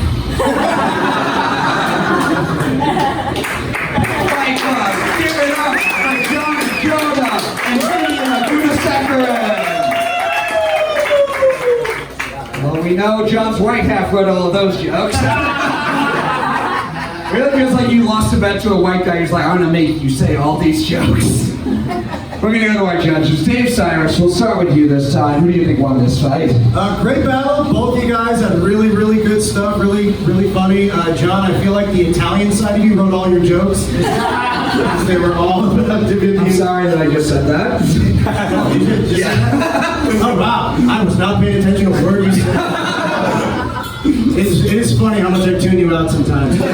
Fight Club, give it up for John Ajodah and Gunasekaran. Well, we know John's right half wrote all of those jokes. It really feels like you lost a bet to a white guy who's like, I'm gonna make you say all these jokes. We're gonna go to our judges. Dave Sirus, we'll start with you this time. Who do you think won this fight? Great battle. Both you guys had really, really good stuff. Really, really funny. John, I feel like the Italian side of you wrote all your jokes. They were all about Divya. I'm sorry that I just said that. Oh wow, I was not paying attention to a word you said. It is funny how much I tune you out sometimes. No,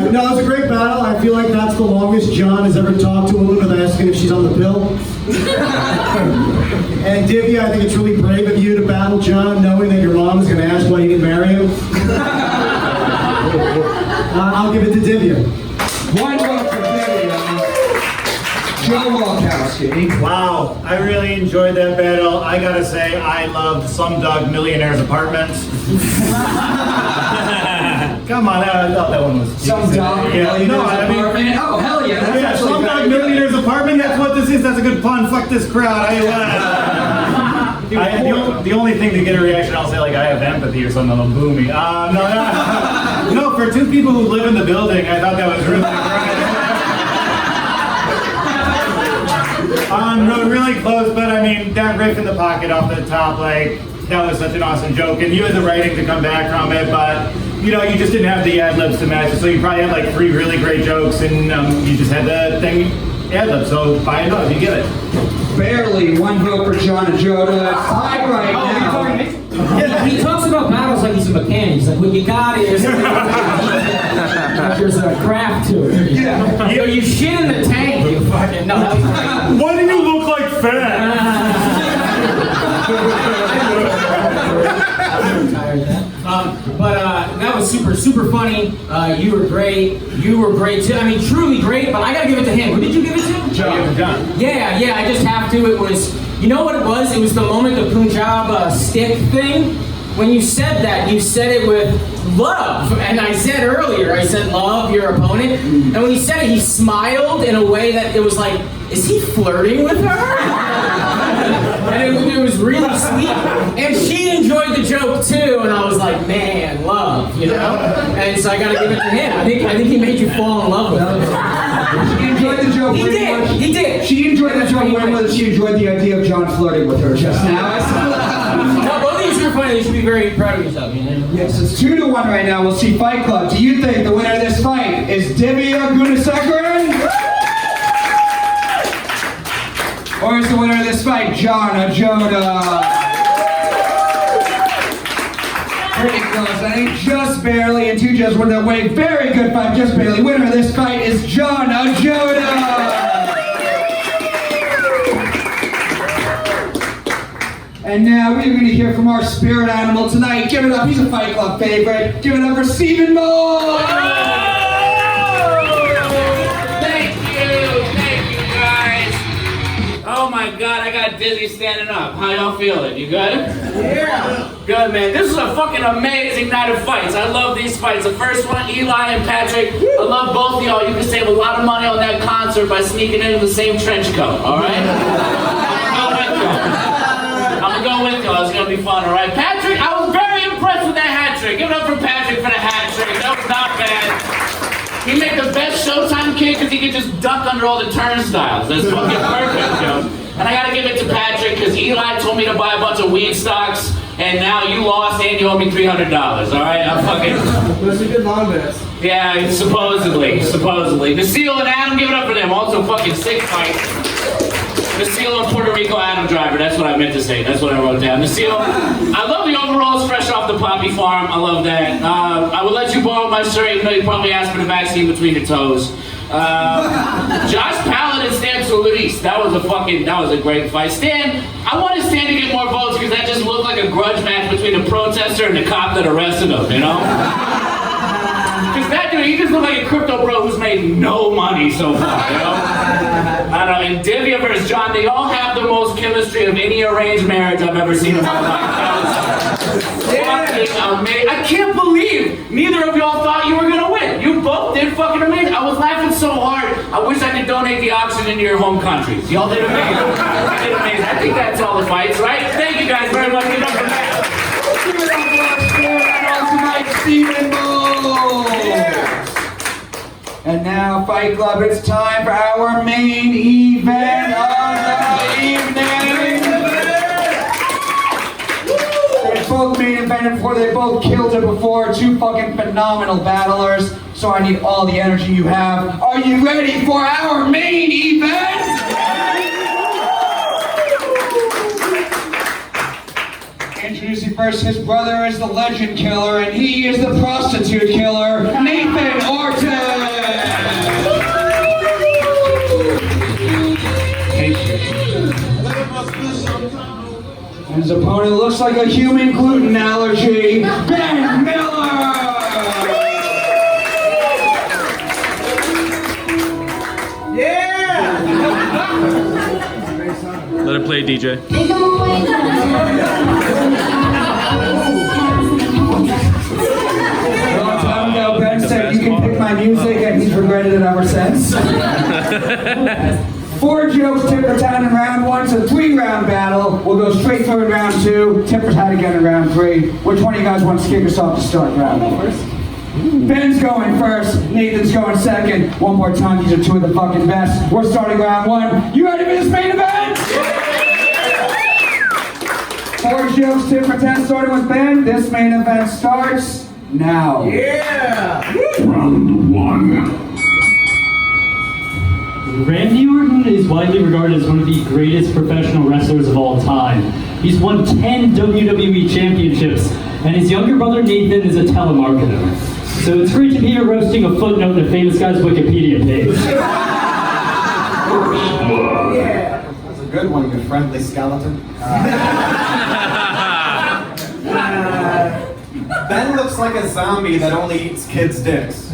it was a great battle. I feel like that's the longest John has ever talked to a woman without asking if she's on the pill. And Divya, I think it's really brave of you to battle John, knowing that your mom is going to ask why you didn't marry him. I'll give it to Divya. One vote for Divya. Joe Walkowski. Wow, I really enjoyed that battle. I gotta say, I loved Slumdog Millionaire's Apartment. Come on, I thought that one was Slumdog Millionaire's Apartment. Oh, hell yeah, that's actually Slumdog Millionaire's Apartment, that's what this is. That's a good pun. Fuck this crowd. The only thing to get a reaction, I'll say like I have empathy or something, it'll boo me. No, for two people who live in the building, I thought that was really great. No, really close, but I mean, that riff in the pocket off the top, like, that was such an awesome joke, and you had the writing to come back from it, but, you know, you just didn't have the ad-libs to match it, so you probably had like 3 really great jokes, and you just had the thing ad-lib, so buy it up, you get it. Barely 1 vote for John Ajodah. Tied right now. Yeah, he talks about battles like he's a mechanic. He's like, what you got is there's a craft to it. Yeah. So you shit in the tank, you fucking no. Why do you look like fat? But that was super funny. You were great. You were great too. I mean, truly great. But I gotta give it to him. Who did you give it to? John. Yeah. I just have to. It was. You know what it was? It was the moment the Punjab stick thing. When you said that, you said it with love. And I said earlier, I said love your opponent. And when he said it, he smiled in a way that it was like, is he flirting with her? And it was really sweet. And she enjoyed the joke too. And I was like, man, love, you know? And so I gotta give it to him. I think he made you fall in love with her. She enjoyed the joke He did. She enjoyed the joke way more than she enjoyed the idea of John flirting with her just now. No, both of you are funny. You should be very proud of yourself, you know? Yes, it's 2-1 right now. We'll see Fight Club. Do you think the winner of this fight is Divya Gunasekaran? Or is the winner of this fight John Ajodah? Pretty close. I think just barely, and 2 judges went away. Very good fight, just barely. Winner of this fight is John Ajodah. And now we're going to hear from our spirit animal tonight. Give it up. He's a Fight Club favorite. Give it up for Stephen Bolles. Thank you guys. Oh my God, I got dizzy standing up. How y'all feeling? You good? Yeah. Good, man. This is a fucking amazing night of fights. I love these fights. The first one, Eli and Patrick. I love both of y'all. You can save a lot of money on that concert by sneaking into the same trench coat. All right. I'm gonna go with y'all. It's gonna be fun. All right. Patrick, I was very impressed with that hat trick. Give it up for Patrick for the hat trick. That was not bad. He made the best Showtime kid because he could just duck under all the turnstiles. That's fucking perfect, yo. And I gotta give it to Patrick because Eli told me to buy a bunch of weed stocks, and now you lost and you owe me $300. All right, I'm fucking. Those are good long bets. Yeah, supposedly. Nesil and Adam, give it up for them. Also fucking sick fight. Nesil and Puerto Rico Adam Driver. That's what I meant to say. That's what I wrote down. Nesil, I love the overalls fresh off the poppy farm. I love that. I would let you borrow my shirt, even though you probably asked for the vaccine between your toes. Josh Palin and Stan Talouis. That was a great fight. Stan, I wanted Stan to get more votes because that just looked like a grudge match between the protester and the cop that arrested him, you know? Because that dude, he just looked like a crypto bro who's made no money so far, you know? I don't know, and Divya versus John, they all have the most chemistry of any arranged marriage I've ever seen in my life. Fucking amazing. I can't believe neither of y'all thought you were gonna win. You both did fucking amazing. I was laughing so hard, I wish I could donate the oxygen to your home countries. Y'all did amazing. You did amazing. I think that's all the fights, right? Thank you guys very much. Give it up for that. Give it up for our spirit animal tonight, Stephen Bolles. Yeah. And now, Fight Club, it's time for our main event of the evening. They both main evented before, they both killed it before. 2 fucking phenomenal battlers. So I need all the energy you have. Are you ready for our main event? Introducing first, his brother is the legend killer, and he is the prostitute killer, Nathan Orton. And his opponent looks like a human gluten allergy, Ben Miller. Yeah! Let it play, DJ. Long time ago, Ben said you can pick my music, and he's regretted it ever since. 4 jokes, tit for tat in round 1. It's a 3-round battle. We'll go straight through in round 2, tit for tat again in round 3. Which one of you guys wants to kick us off to start round 1? Ben's going first, Nathan's going second. One more time, these are two of the fucking best. We're starting round one. You ready for this main event? 4 jokes, tit for tat, starting with Ben. This main event starts now. Yeah! Round 1. Randy Orton is widely regarded as one of the greatest professional wrestlers of all time. He's won 10 WWE championships, and his younger brother Nathan is a telemarketer. So it's great to be here roasting a footnote in a famous guy's Wikipedia page. Yeah. That's a good one, you friendly skeleton. Ben looks like a zombie that only eats kids' dicks.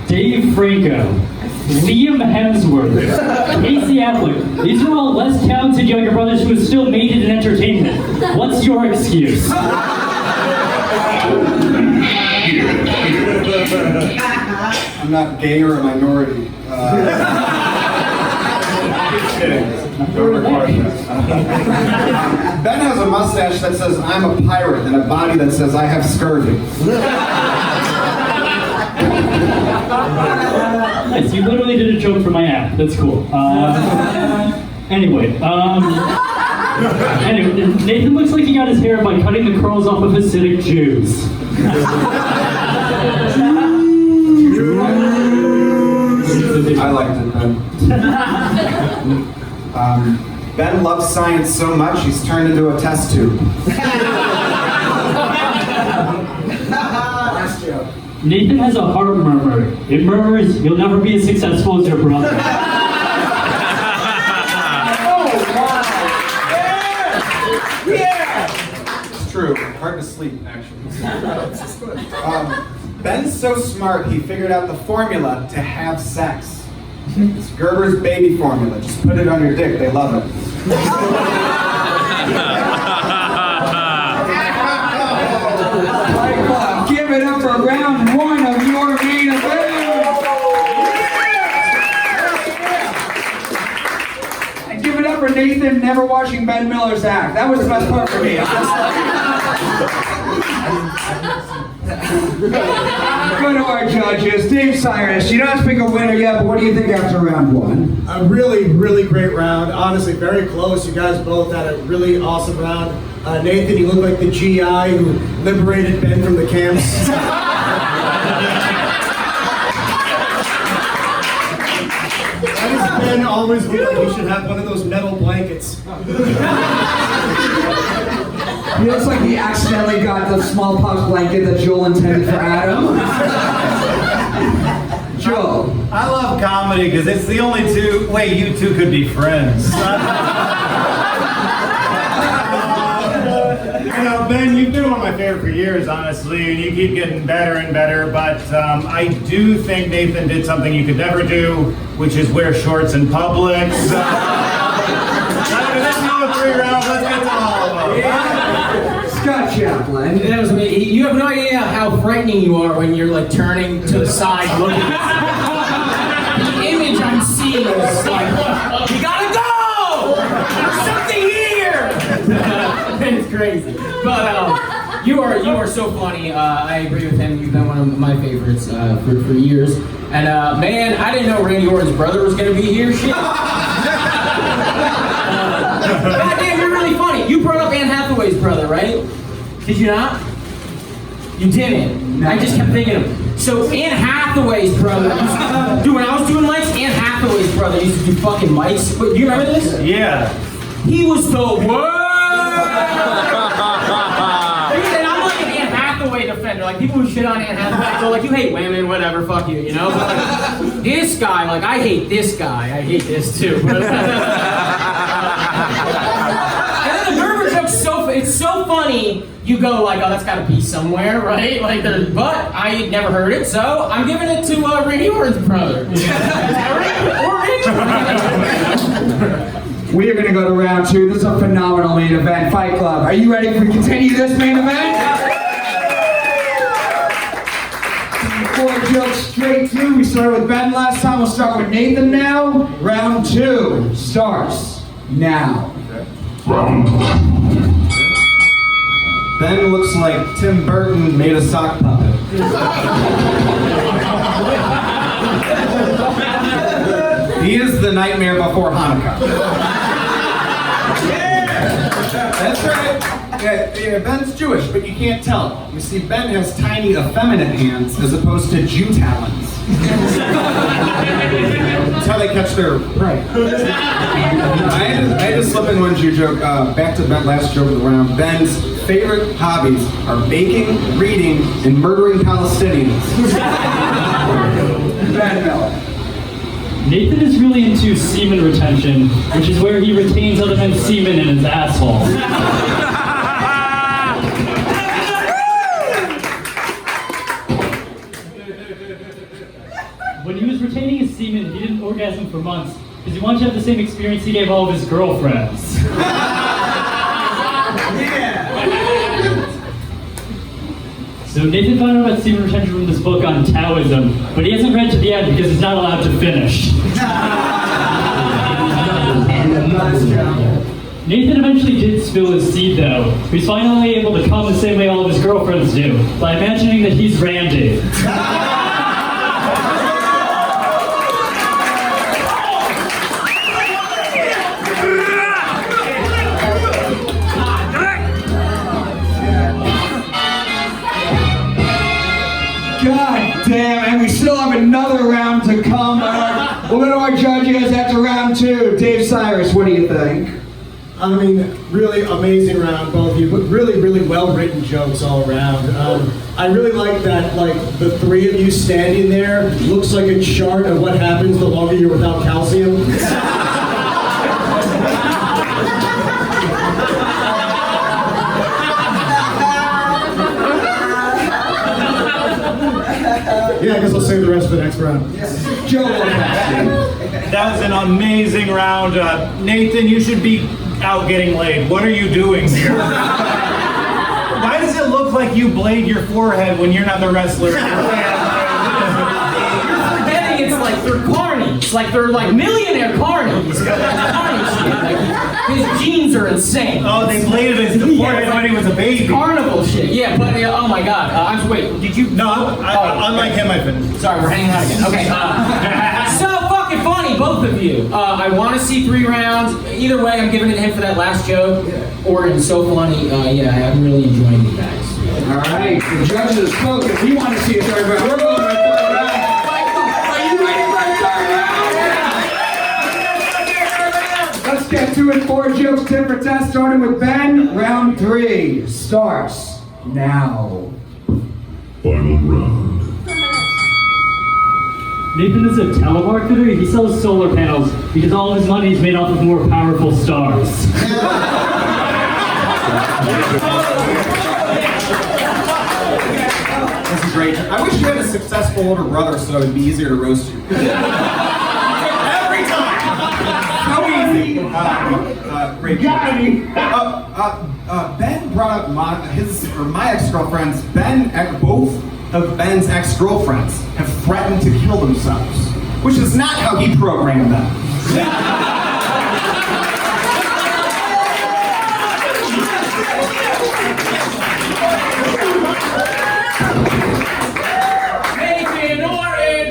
Dave Franco, Liam Hemsworth, Casey Affleck. These are all less talented younger brothers who have still made it in entertainment. What's your excuse? I'm not gay or a minority. Just kidding. Don't record this. Ben has a mustache that says I'm a pirate and a body that says I have scurvy. Nice, you literally did a joke for my app. That's cool. Anyway, Nathan looks like he got his hair by cutting the curls off of Hasidic Jews. I liked it, Ben. Ben loves science so much, he's turned into a test tube. Last joke. Nathan has a heart murmur. It murmurs, you'll never be as successful as your brother. Oh, wow. Yeah! It's true. Hard to sleep, actually. Ben's so smart, he figured out the formula to have sex. It's Gerber's baby formula. Just put it on your dick. They love it. Give it up for round 1 of your main event. And give it up for Nathan never watching Ben Miller's act. That was the best part for me. Go to our judges. Dave Sirus, you don't have to pick a winner yet, but what do you think after round 1? A really, really great round. Honestly, very close. You guys both had a really awesome round. Nathan, you look like the GI who liberated Ben from the camps. Why does Ben always look like he should have one of those metal blankets? He looks like he accidentally got the smallpox blanket that Joel intended for Adam. Joel. I love comedy because it's the only way you two could be friends. You know, Ben, you've been one of my favorite for years, honestly, and you keep getting better and better, but I do think Nathan did something you could never do, which is wear shorts in public. So, let's do a 3 rounds, let's get to all of them. Scott Chaplain. That was amazing. You have no idea how frightening you are when you're like turning to the side looking. The image I'm seeing is like, you gotta go! There's something here! It's crazy. But you are so funny. I agree with him. You've been one of my favorites for years. And man, I didn't know Randy Orton's brother was gonna be here. Shit. Goddamn, you're really funny. You brought up Anne Hathaway's brother, right? Did you not? You didn't. I just kept thinking of him. So Anne Hathaway's brother dude, when I was doing mics, Anne Hathaway's brother used to do fucking mics. Wait, do you remember this? Yeah. He was the worst! Dude, and I'm like an Anne Hathaway defender. Like, people who shit on Anne Hathaway, go like, you hate women, whatever, fuck you, you know? But like, this guy, like, I hate this guy. I hate this too. And then the Gerber joke's it's so funny, you go like, oh, that's gotta be somewhere, right? Like, but I never heard it, so I'm giving it to Randy Orton's brother. We are going to go to round 2. This is a phenomenal main event. Fight Club. Are you ready to continue this main event? 4 jokes straight through. We started with Ben last time. We'll start with Nathan now. Round 2 starts now. Ben looks like Tim Burton made a sock puppet. He is the nightmare before Hanukkah. That's right. Yeah, Ben's Jewish, but you can't tell. You see, Ben has tiny, effeminate hands as opposed to Jew talons. That's how they catch their prey. I had to slip in one Jew joke. Back to that last joke of the round. Ben's favorite hobbies are baking, reading, and murdering Palestinians. Ben Miller. Nathan is really into semen retention, which is where he retains other men's semen in his asshole. When he was retaining his semen, he didn't orgasm for months because he wanted to have the same experience he gave all of his girlfriends. So Nathan found out about semen retention from this book on Taoism, but he hasn't read to the end because he's not allowed to finish. Nathan eventually did spill his seed though. He's finally able to come the same way all of his girlfriends do, by imagining that he's Randy. God damn, and we still have another round to come. We'll go to our judges after round 2. Dave Sirus, what do you think? I mean, really amazing round, both of you, but really, really well-written jokes all around. I really like that, like, the 3 of you standing there looks like a chart of what happens the longer you're without calcium. Yeah, I guess I'll save the rest for the next round. Joe Walkowski. That was an amazing round. Nathan, you should be out getting laid. What are you doing here? Why does it look like you blade your forehead when you're not the wrestler? You're forgetting it's like they're carnies. Like they're like millionaire carnies. Carny shit. Like, his genes are insane. Oh, they bladed his forehead when he was a baby. Carnival shit. Yeah, but oh my god. Wait, did you? No, unlike him, I finished. Sorry, we're hanging out again. Okay. So fucking funny, both of you. I want to see 3 rounds. Either way, I'm giving it a hit for that last joke. Orton, so funny. Yeah, I'm really enjoying you guys. All right, the judges have spoken. We want to see a 3rd round. We're going to 3rd round. Are you ready for a 3rd round? Let's get to it. 4 jokes, tit for tat, starting with Ben. Round 3 starts now. Final round. Nathan is a telemarketer. He sells solar panels because all of his money is made off of more powerful stars. This is great. I wish you had a successful older brother so it would be easier to roast you. Every time! So easy. Great. Ben brought up my ex-girlfriends. Both of Ben's ex-girlfriends have threatened to kill themselves, which is not how he programmed them. Nathan Orton!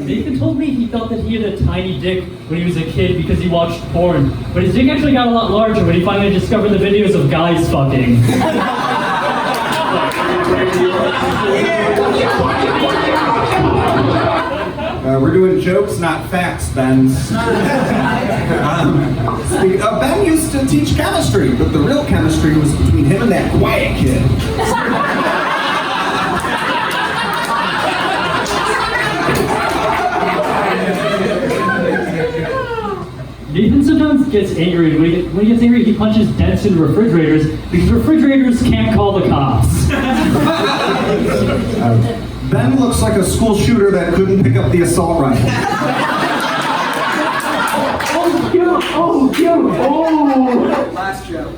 Nathan told me he felt that he had a tiny dick when he was a kid because he watched porn, but his dick actually got a lot larger when he finally discovered the videos of guys fucking. We're doing jokes, not facts, Ben. Ben used to teach chemistry, but the real chemistry was between him and that quiet kid. Nathan sometimes gets angry, and when he gets angry, he punches dents in refrigerators because refrigerators can't call the cops. Ben looks like a school shooter that couldn't pick up the assault rifle. Oh, God. Oh, cute. Oh. Last joke.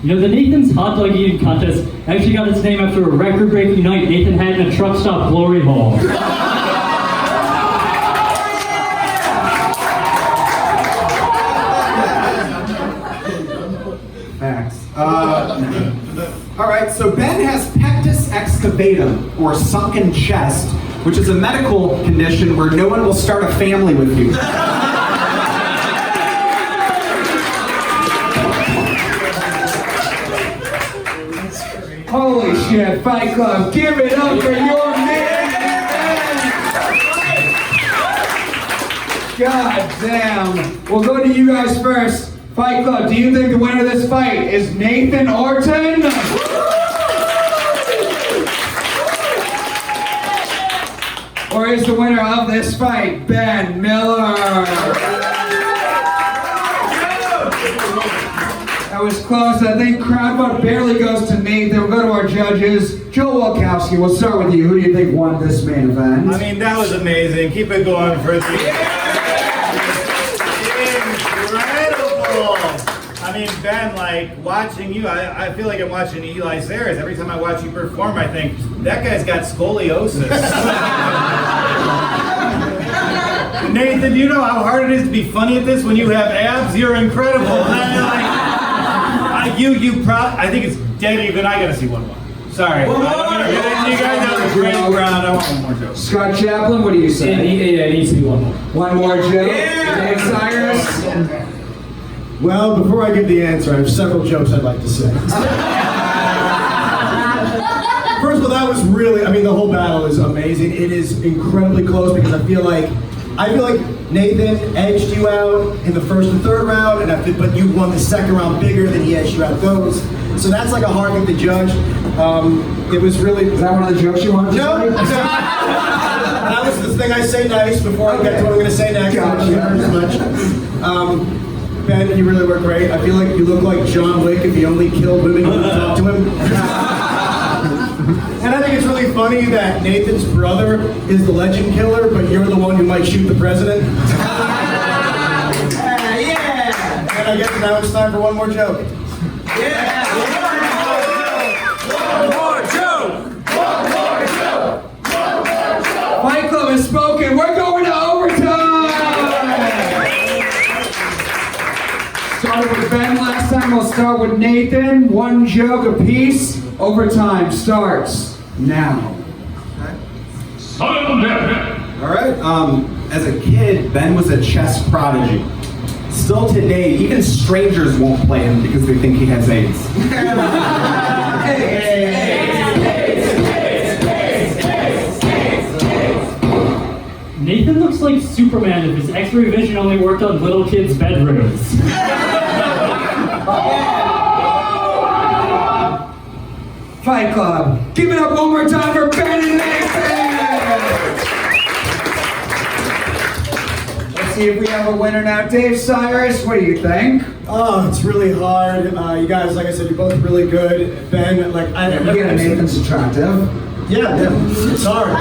You know, the Nathan's hot dog eating contest actually got its name after a record-breaking night Nathan had in a truck stop glory hole. Facts. All right, so Ben has pectus excavatum, or sunken chest, which is a medical condition where no one will start a family with you. Holy shit, Fight Club, give it up for your man! God damn. We'll go to you guys first. Fight Club, do you think the winner of this fight is Nathan Orton? Or is the winner of this fight Ben Miller? That was close. I think crowd vote barely goes to Nathan. We'll go to our judges. Joe Walkowski, we'll start with you. Who do you think won this main event? I mean, that was amazing. Keep it going for the... Incredible! I mean, Ben, like, watching you, I feel like I'm watching Eli Sayers. Every time I watch you perform, I think, that guy's got scoliosis. Nathan, do you know how hard it is to be funny at this when you have abs? You're incredible. I think it's dead even. I gotta see one more. Sorry. One more. You guys have a great round. I want one more joke. Scott Chaplain, what do you say? Yeah, it needs to be one more. One more joke? Yeah. Cyrus? Well, before I give the answer, I have several jokes I'd like to say. First of all, that was really, I mean, the whole battle is amazing. It is incredibly close because I feel like Nathan edged you out in the first and third round, but you won the second round bigger than he edged you out those. So that's like a hard thing to judge. It was really... Is that one of the jokes you wanted to say? No. That was the thing I say nice before I get to what I'm going to say next. Ben, you really were great. I feel like you look like John Wick if he only killed women who would talk to him. And I think it's really funny that Nathan's brother is the legend killer, but you're the one who might shoot the president. Yeah! And I guess now it's time for one more joke. Yeah! One more joke! One more joke! One more joke! Fight Club has spoken. We're going to overtime! Started with Ben last time. We'll start with Nathan. One joke apiece. Overtime starts now. All right. As a kid, Ben was a chess prodigy. Still today, even strangers won't play him because they think he has AIDS. Nathan looks like Superman if his X-ray vision only worked on little kids' bedrooms. Fight Club, give it up one more time for Ben and Nathan! Let's see if we have a winner now. Dave Cyrus, what do you think? Oh, it's really hard. You guys, like I said, you're both really good. Ben, like, Nathan's attractive. Yeah, it's hard.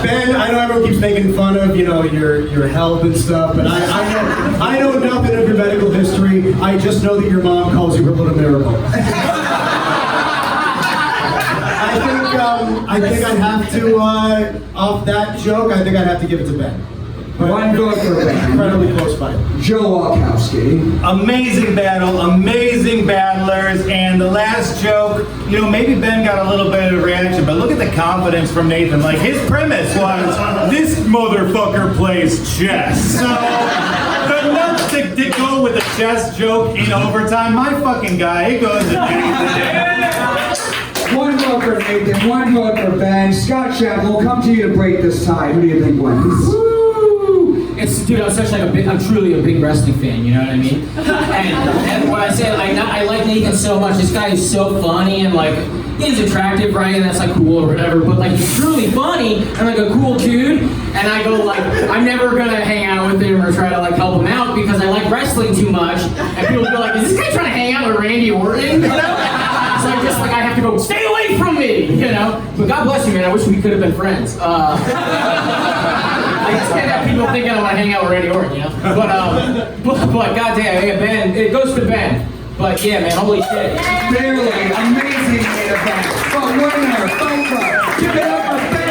Ben, I know everyone keeps making fun of, your health and stuff, but I know nothing of your medical history. I just know that your mom calls you her little miracle. I think I'd have to, off that joke, I think I'd have to give it to Ben. One vote for Ben. Incredibly close fight. Joe Walkowski. Amazing battle, amazing battlers, and the last joke, maybe Ben got a little bit of reaction, but look at the confidence from Nathan. Like, his premise was, this motherfucker plays chess. So, the nuts to go with a chess joke in overtime, my fucking guy, it goes to Nathan. One vote for Nathan, one vote for Ben. Scott Chaplain, we'll come to you to break this tie. Who do you think wins? Dude, I'm truly a big wrestling fan, you know what I mean? And when I say, I like Nathan so much, this guy is so funny, and he's attractive, right, and that's cool or whatever, but he's truly funny, and a cool dude, and I go I'm never gonna hang out with him or try to help him out because I like wrestling too much, and people go is this guy trying to hang out with Randy Orton? You know? I have to go, stay away from me, you know? But God bless you, man. I wish we could have been friends. I just can't have people thinking I want to hang out with Randy Orton, you know? But goddamn, yeah, Ben, it goes to Ben. But yeah, man, holy shit. Barely, amazing main event. For winner, Fight Club. Give it up for Ben.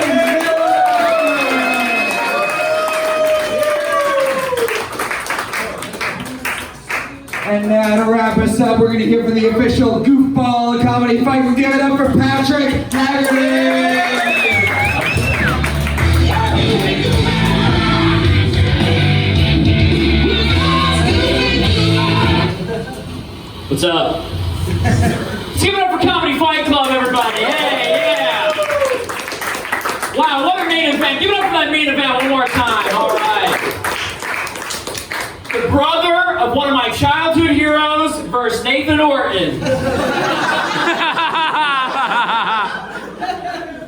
And now to wrap us up, we're going to hear from the official goofball comedy fight. We'll give it up for Patrick Haggerty. What's up? Let's give it up for Comedy Fight Club, everybody. Hey, yeah. Wow, what a main event. Give it up for that main event one more time. All right. The brother of one of my childhood heroes versus Nathan Orton.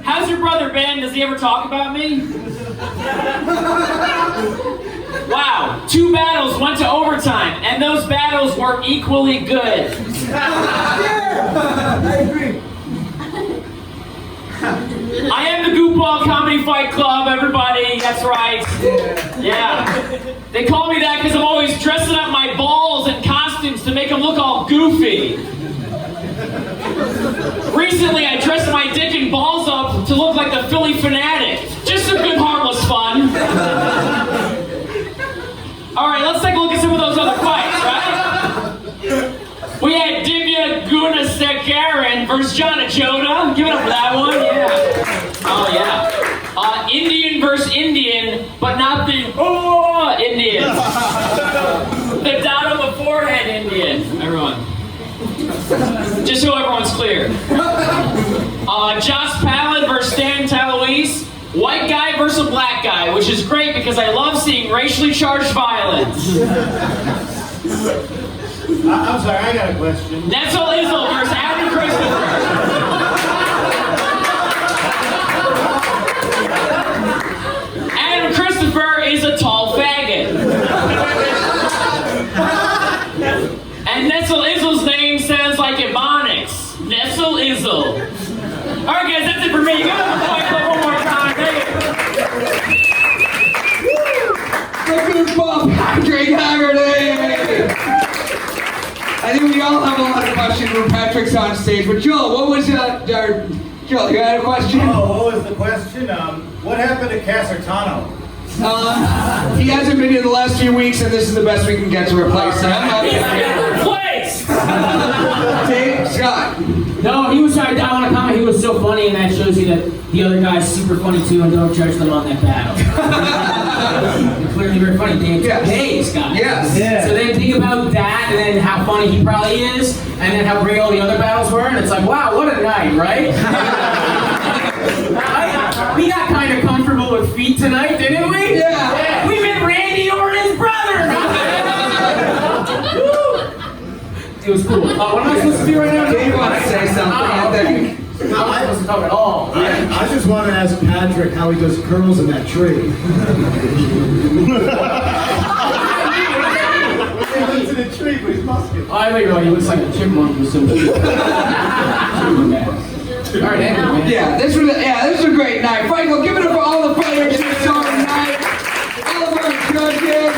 How's your brother, Ben? Does he ever talk about me? Wow, 2 battles went to overtime, and those battles were equally good. I agree. I am the Goofball Comedy Fight Club, everybody. That's right. Yeah. They call me that because I'm always dressing up my balls in costumes to make them look all goofy. Recently, I dressed my dick and balls up to look like the Philly Fanatic. Just some good, harmless fun. All right, let's take a look at some of those other fights, right? We had Divya Gunasekaran versus Ajodah. Give it up for that one, yeah. Oh, yeah. Indian versus Indian, but not the Indian. The dot on the forehead Indian. Everyone. Just so everyone's clear. Chaplain versus Talouis. White guy versus black guy, which is great because I love seeing racially charged violence. I'm sorry, I got a question. Nesil Izil versus Adam Christopher. Adam Christopher is a tall faggot. And Nesil Izil's name sounds like Ebonics. Nesil Izil. Alright guys, that's it for me. You got to Fight Club one more time. The goofball Patrick Haggerty! I think we all have a lot of questions when Patrick's on stage, but Joel, what was Joel, you had a question? Oh, what was the question? What happened to Casertano? He hasn't been here the last few weeks, and this is the best we can get to replace him. Replaced! Dave, Scott. No, he was trying to want to comment. He was so funny, and that shows you that the other guy's super funny too, and don't judge them on that battle. You're clearly very funny, Dave. Yes. Hey, Scott. Yes. Yeah. So then think about that, and then how funny he probably is, and then how great all the other battles were, and it's like, wow, what a night, right? We got kind of comfortable with feet tonight, didn't we? Yeah. We met Randy Orton's brother. It was cool. What am I supposed to do right now? Dave wants to say something, I think. I'm not supposed to talk at all. I just want to ask Patrick how he does curls in that tree. He lives in a tree, but he's muscular. Oh, I think he looks like a chipmunk or some shit. All right, anyway. Yeah, this was a great night. Franco, give it up for all the fighters who saw tonight. All of our judges.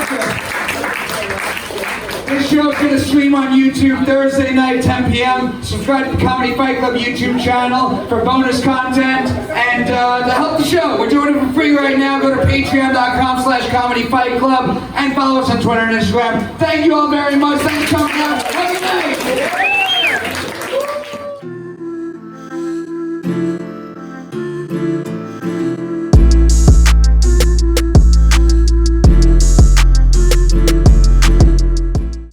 This show's going to stream on YouTube Thursday night, 10 p.m. Subscribe to the Comedy Fight Club YouTube channel for bonus content and to help the show. We're doing it for free right now. Go to patreon.com/comedyfightclub and follow us on Twitter and Instagram. Thank you all very much. Thanks for coming out. Have a good night.